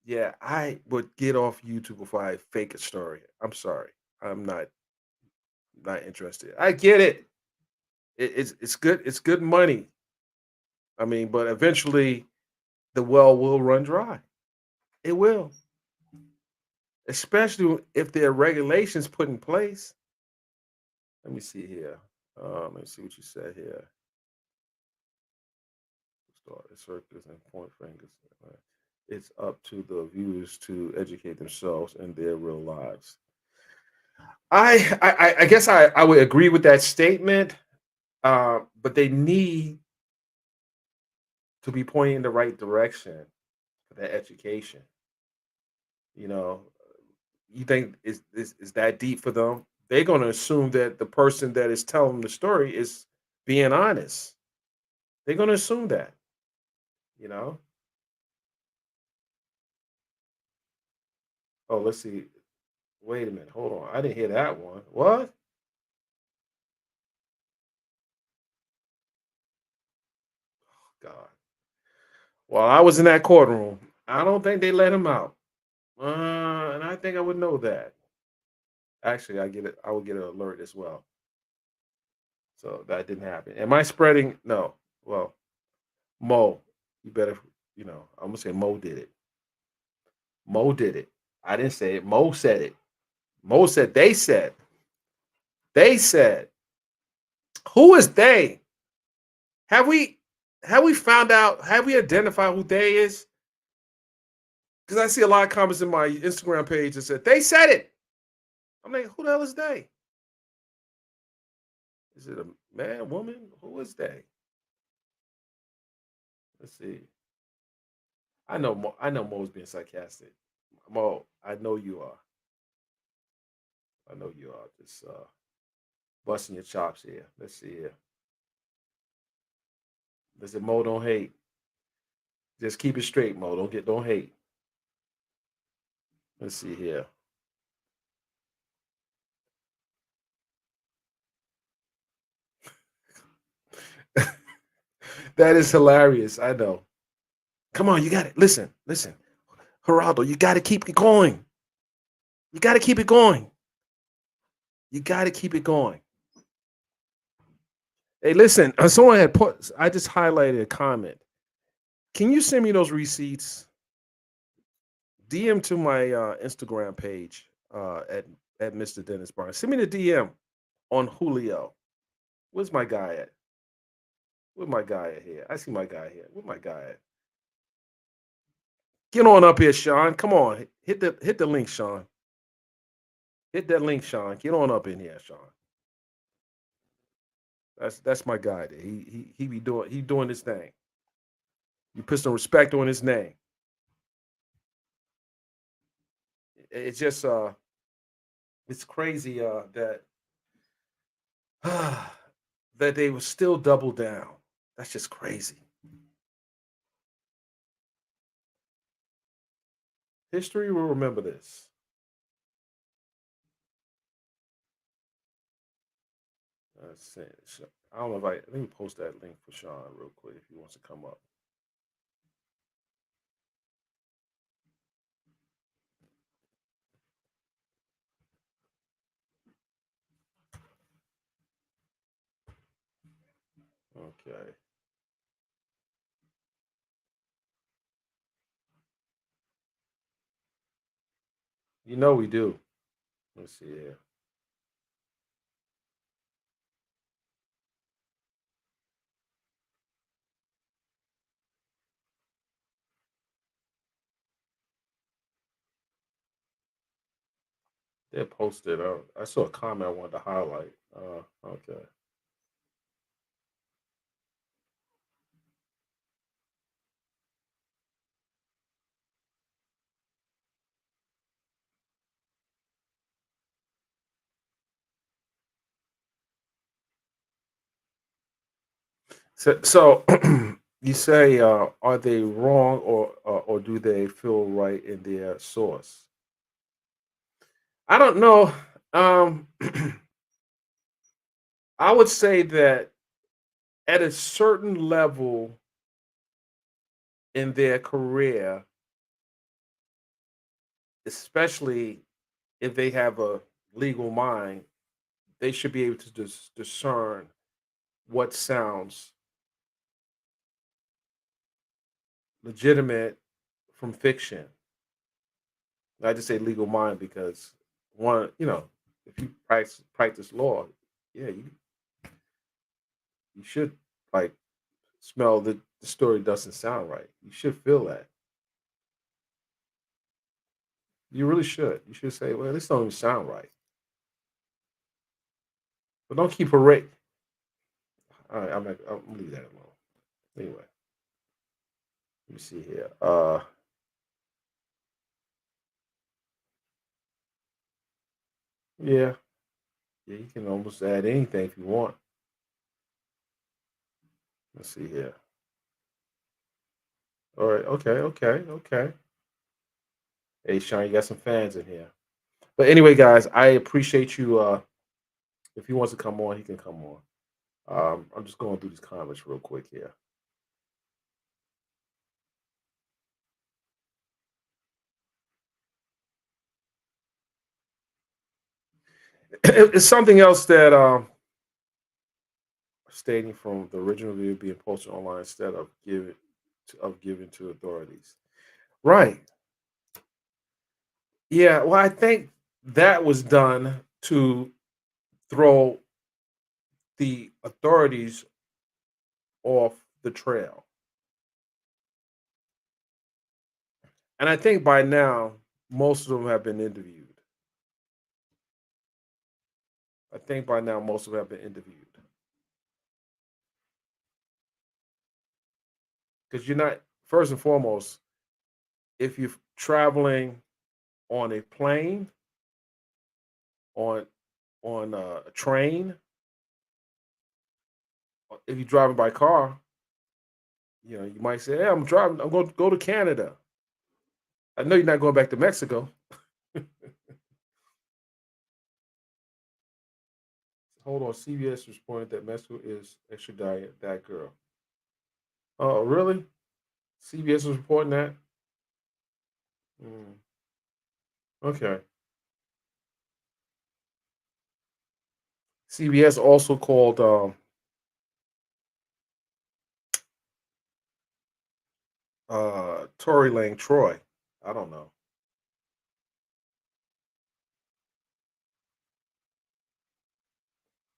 yeah, I would get off YouTube before I fake a story. I'm sorry. I'm not interested. I get it. It's good. It's good money. I mean, but eventually the well will run dry. It will, especially if there are regulations put in place. Let me see here. Let me see what you said here. Start the circus and point fingers. It's up to the viewers to educate themselves in their real lives. I guess I would agree with that statement, but they need to be pointing in the right direction for that education. You know, you think is that deep for them? They're going to assume that the person that is telling the story is being honest. They're going to assume that. You know. Oh, let's see. Wait a minute. Hold on. I didn't hear that one. What? God. Well, I was in that courtroom. I don't think they let him out. And I think I would know that. Actually, I get it. I would get an alert as well. So that didn't happen. Am I spreading? No. Well, Mo, you better. I'm gonna say Mo did it. Mo did it. I didn't say it. Mo said it. Mo said. They said. They said. Who is they? Have we? Have we found out? Have we identified who they is? Because I see a lot of comments in my Instagram page that said they said it. I'm like, who the hell is they? Is it a man, woman? Who is they? Let's see. I know. I know Mo's being sarcastic. Mo, I know you are. I know you are. Just busting your chops here. Let's see here. Listen, Mo, don't hate. Just keep it straight, Mo. Don't hate. Let's see here. That is hilarious. I know. Come on, you got it. Listen. Geraldo, you got to keep it going. You got to keep it going. You got to keep it going. Hey, listen. Someone had put. I just highlighted a comment. Can you send me those receipts? DM to my Instagram page at Mr. Dennis Barnes. Send me the DM on Julio. Where's my guy at? Where's my guy at here? I see my guy here. Where's my guy at? Get on up here, Sean. Come on. Hit the link, Sean. Hit that link, Sean. Get on up in here, Sean. That's my guy there. He be doing this thing. You put some respect on his name. It's just it's crazy that that they would still double down. That's just crazy. History will remember this. I don't know if let me post that link for Sean real quick if he wants to come up. Okay. You know we do. Let's see here. They posted. I saw a comment I wanted to highlight. Okay. So you say, are they wrong or do they feel right in their source? I don't know. Um, I would say that at a certain level in their career, especially if they have a legal mind, they should be able to discern what sounds legitimate from fiction. I just say legal mind because if you practice law, yeah, you should like smell that the story doesn't sound right. You should feel that. You really should. You should say, well, this don't even sound right. But don't keep parade. All right, I'll leave that alone. Anyway, let me see here. Yeah, yeah, you can almost add anything if you want. Let's see here. All right. Okay. Okay. Okay. Hey, Sean, you got some fans in here. But anyway, guys, I appreciate you. If he wants to come on, he can come on. I'm just going through these comments real quick here. It's something else that stating from the original video being posted online instead of given to authorities. Right. Yeah. Well, I think that was done to throw the authorities off the trail, and I think by now most of them have been interviewed. I think by now most of them have been interviewed because you're not first and foremost if you're traveling on a plane on a train if you're driving by car, you might say, "Hey, I'm driving. I'm going to go to Canada." I know you're not going back to Mexico. Hold on, CBS reported that Mexico is extraditing that girl. Oh, really? CBS was reporting that. Mm, okay. CBS also called Tory Lane Troy. I don't know.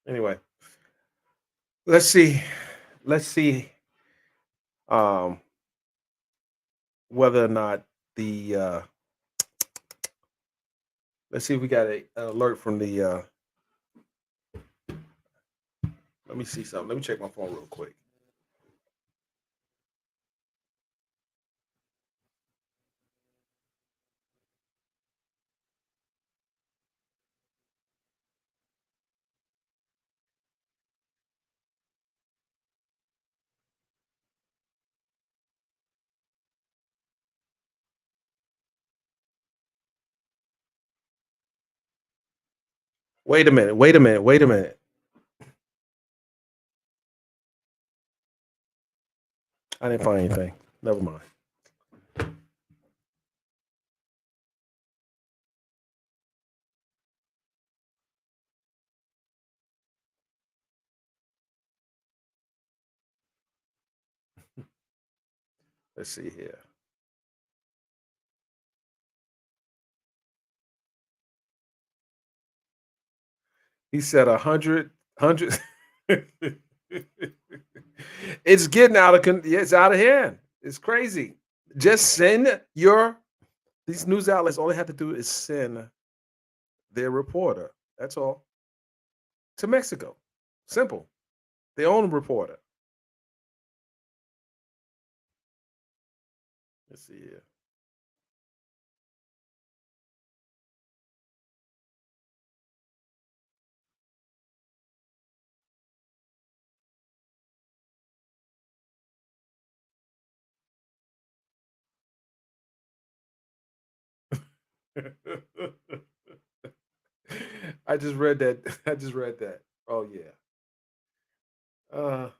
Anyway, let's see. Let's see um, whether or not the let's see if we got an alert from the. Let me see something. Let me check my phone real quick. Wait a minute. Wait a minute. Wait a minute. I didn't find anything. Never mind. Let's see here. He said 100. It's getting out of it's out of hand. It's crazy. Just send your these news outlets. All they have to do is send their reporter. That's all to Mexico. Simple. They own reporter. Let's see here. I just read that. I just read that. Oh yeah. Uh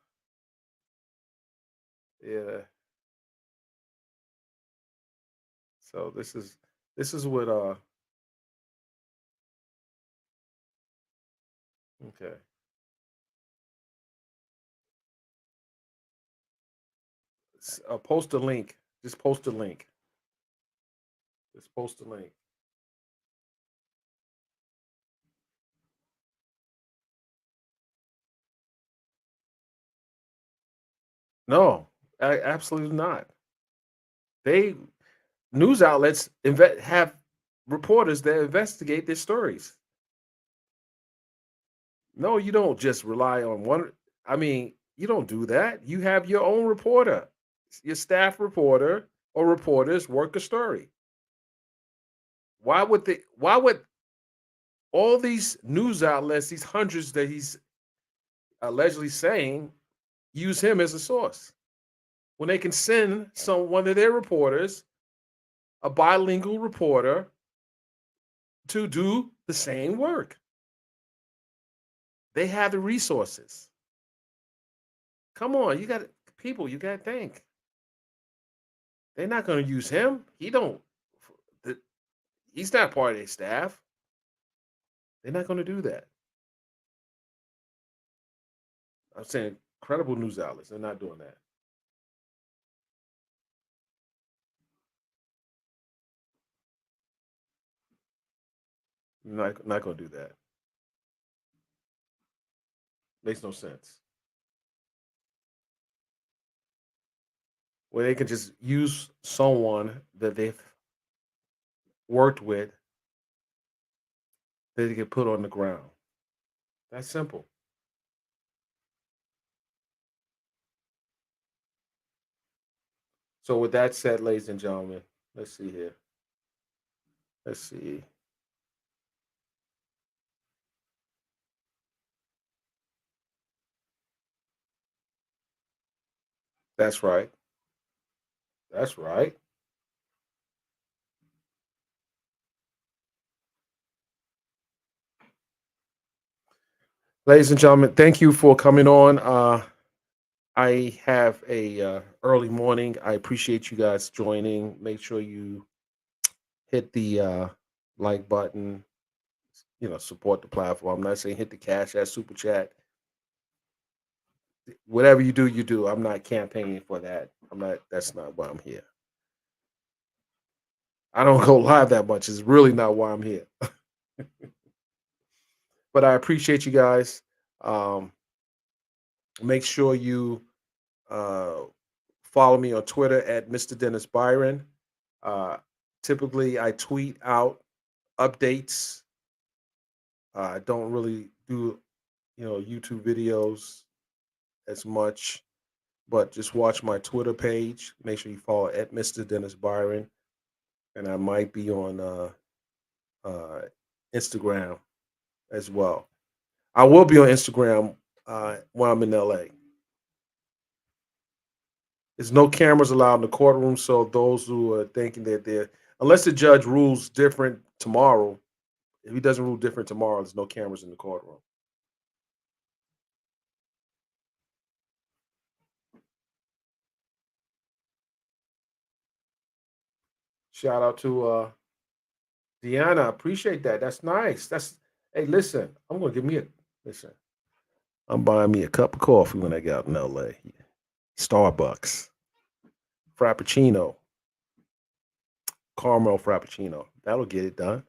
yeah. So this is what okay. Post a link. Just post a link. Just post a link. No, absolutely not. They news outlets have reporters that investigate their stories. No, you don't just rely on one. I mean, you don't do that. You have your own reporter. Your staff reporter or reporters work a story. Why would all these news outlets, these hundreds that he's allegedly saying, use him as a source? when they can send one of their reporters, a bilingual reporter, to do the same work. They have the resources. Come on, you got people. You got to think. They're not going to use him. He don't. He's not part of their staff. They're not going to do that. I'm saying credible news outlets. They're not doing that. Not going to do that. Makes no sense. Where they can just use someone that they've worked with that they can put on the ground. That's simple. So with that said, ladies and gentlemen, let's see here. Let's see. That's right. That's right. Ladies and gentlemen, thank you for coming on. I have a early morning. I appreciate you guys joining. Make sure you hit the like button. Support the platform. I'm not saying hit the cash app super chat. Whatever you do, you do. I'm not campaigning for that. I'm not. That's not why I'm here. I don't go live that much. It's really not why I'm here. But I appreciate you guys. Um, Make sure you uh, follow me on Twitter at Mr. Dennis Byron. Uh, Typically, I tweet out updates. I don't really do, YouTube videos as much, but just watch my Twitter page. Make sure you follow at Mr. Dennis Byron, and I might be on uh, Instagram as well. I will be on Instagram when I'm in LA. There's no cameras allowed in the courtroom, so those who are thinking that they're unless the judge rules different tomorrow, if he doesn't rule different tomorrow, there's no cameras in the courtroom. Shout out to Deanna. Appreciate that. That's nice. That's hey, listen, I'm gonna give me a listen. I'm buying me a cup of coffee when I get out in LA. Starbucks. Frappuccino. Caramel Frappuccino. That'll get it done.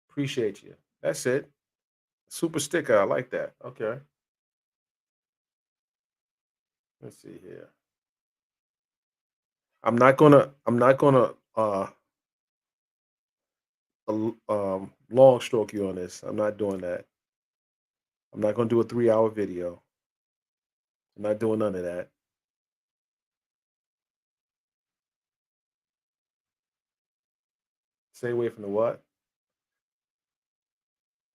Appreciate you. That's it. Super sticker. I like that. Okay. Let's see here. I'm not gonna long stroke you on this. I'm not doing that. I'm not gonna do a 3 hour video. I'm not doing none of that. Stay away from the what?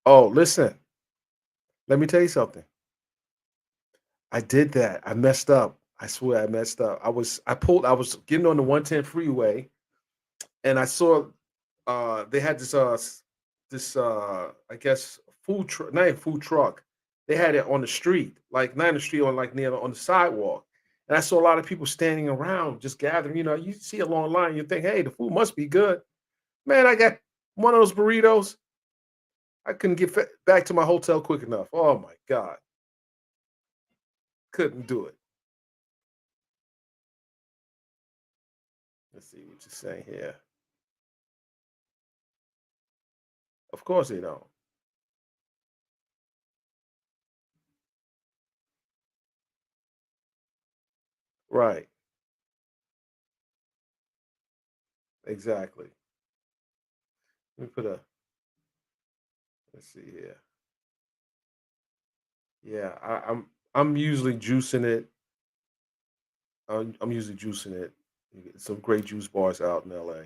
Oh, listen. Let me tell you something. I did that. I messed up. I swear I messed up. I was getting on the 110 freeway and I saw they had this I guess food truck, not even food truck. They had it on the street, like not on the street, on like near on the sidewalk. And I saw a lot of people standing around just gathering. You see a long line, you think, hey, the food must be good. Man, I got one of those burritos. I couldn't get back to my hotel quick enough. Oh my God. Couldn't do it. Let's see what you're saying here. Of course they don't. Right. Exactly. Let me put a let's see here. Yeah, I'm usually juicing it. I'm usually juicing it. You get some great juice bars out in LA,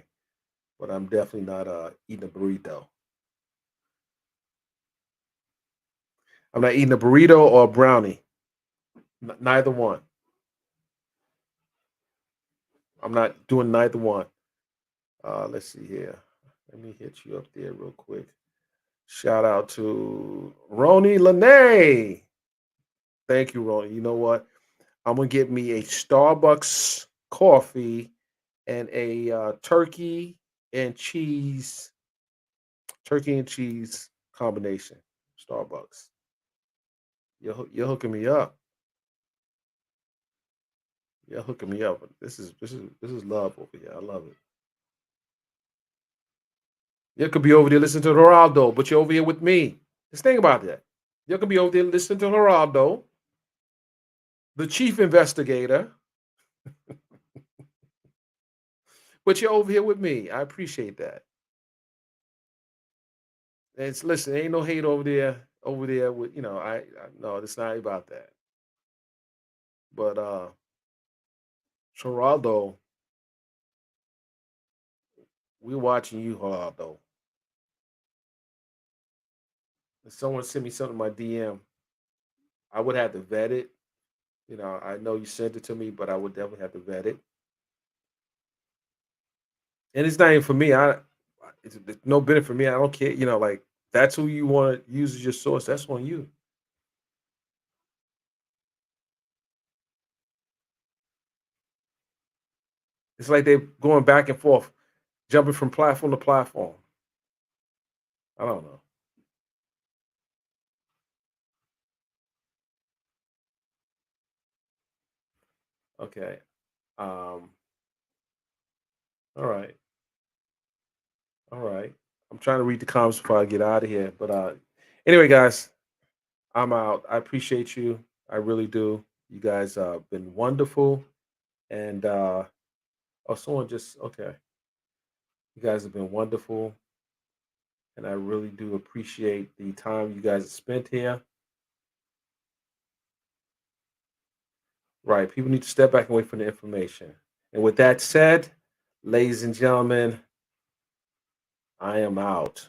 but I'm definitely not eating a burrito. I'm not eating a burrito or a brownie. Neither one. I'm not doing neither one. Let's see here. Let me hit you up there real quick. Shout out to Roni Lene. Thank you, Roni. You know what? I'm gonna get me a Starbucks coffee and a turkey and cheese combination. Starbucks. You're hooking me up. You're hooking me up. This is love over here. I love it. You could be over there listening to Geraldo, but you're over here with me. Just think about that. You could be over there listening to Geraldo, the chief investigator, but you're over here with me. I appreciate that. And it's listen, ain't no hate over there. Over there with I no, it's not about that. But Geraldo, we're watching you, Geraldo. If someone sent me something in my DM, I would have to vet it. I know you sent it to me, but I would definitely have to vet it. And it's not even for me. It's no benefit for me. I don't care. Like that's who you want to use as your source. That's on you. It's like they're going back and forth, jumping from platform to platform. I don't know. Okay. Um. All right. All right. I'm trying to read the comments before I get out of here. But anyway, guys, I'm out. I appreciate you. I really do. You guys been wonderful. And oh, someone just okay. You guys have been wonderful, and I really do appreciate the time you guys have spent here. Right. People need to step back and wait for the information. And with that said, ladies and gentlemen, I am out.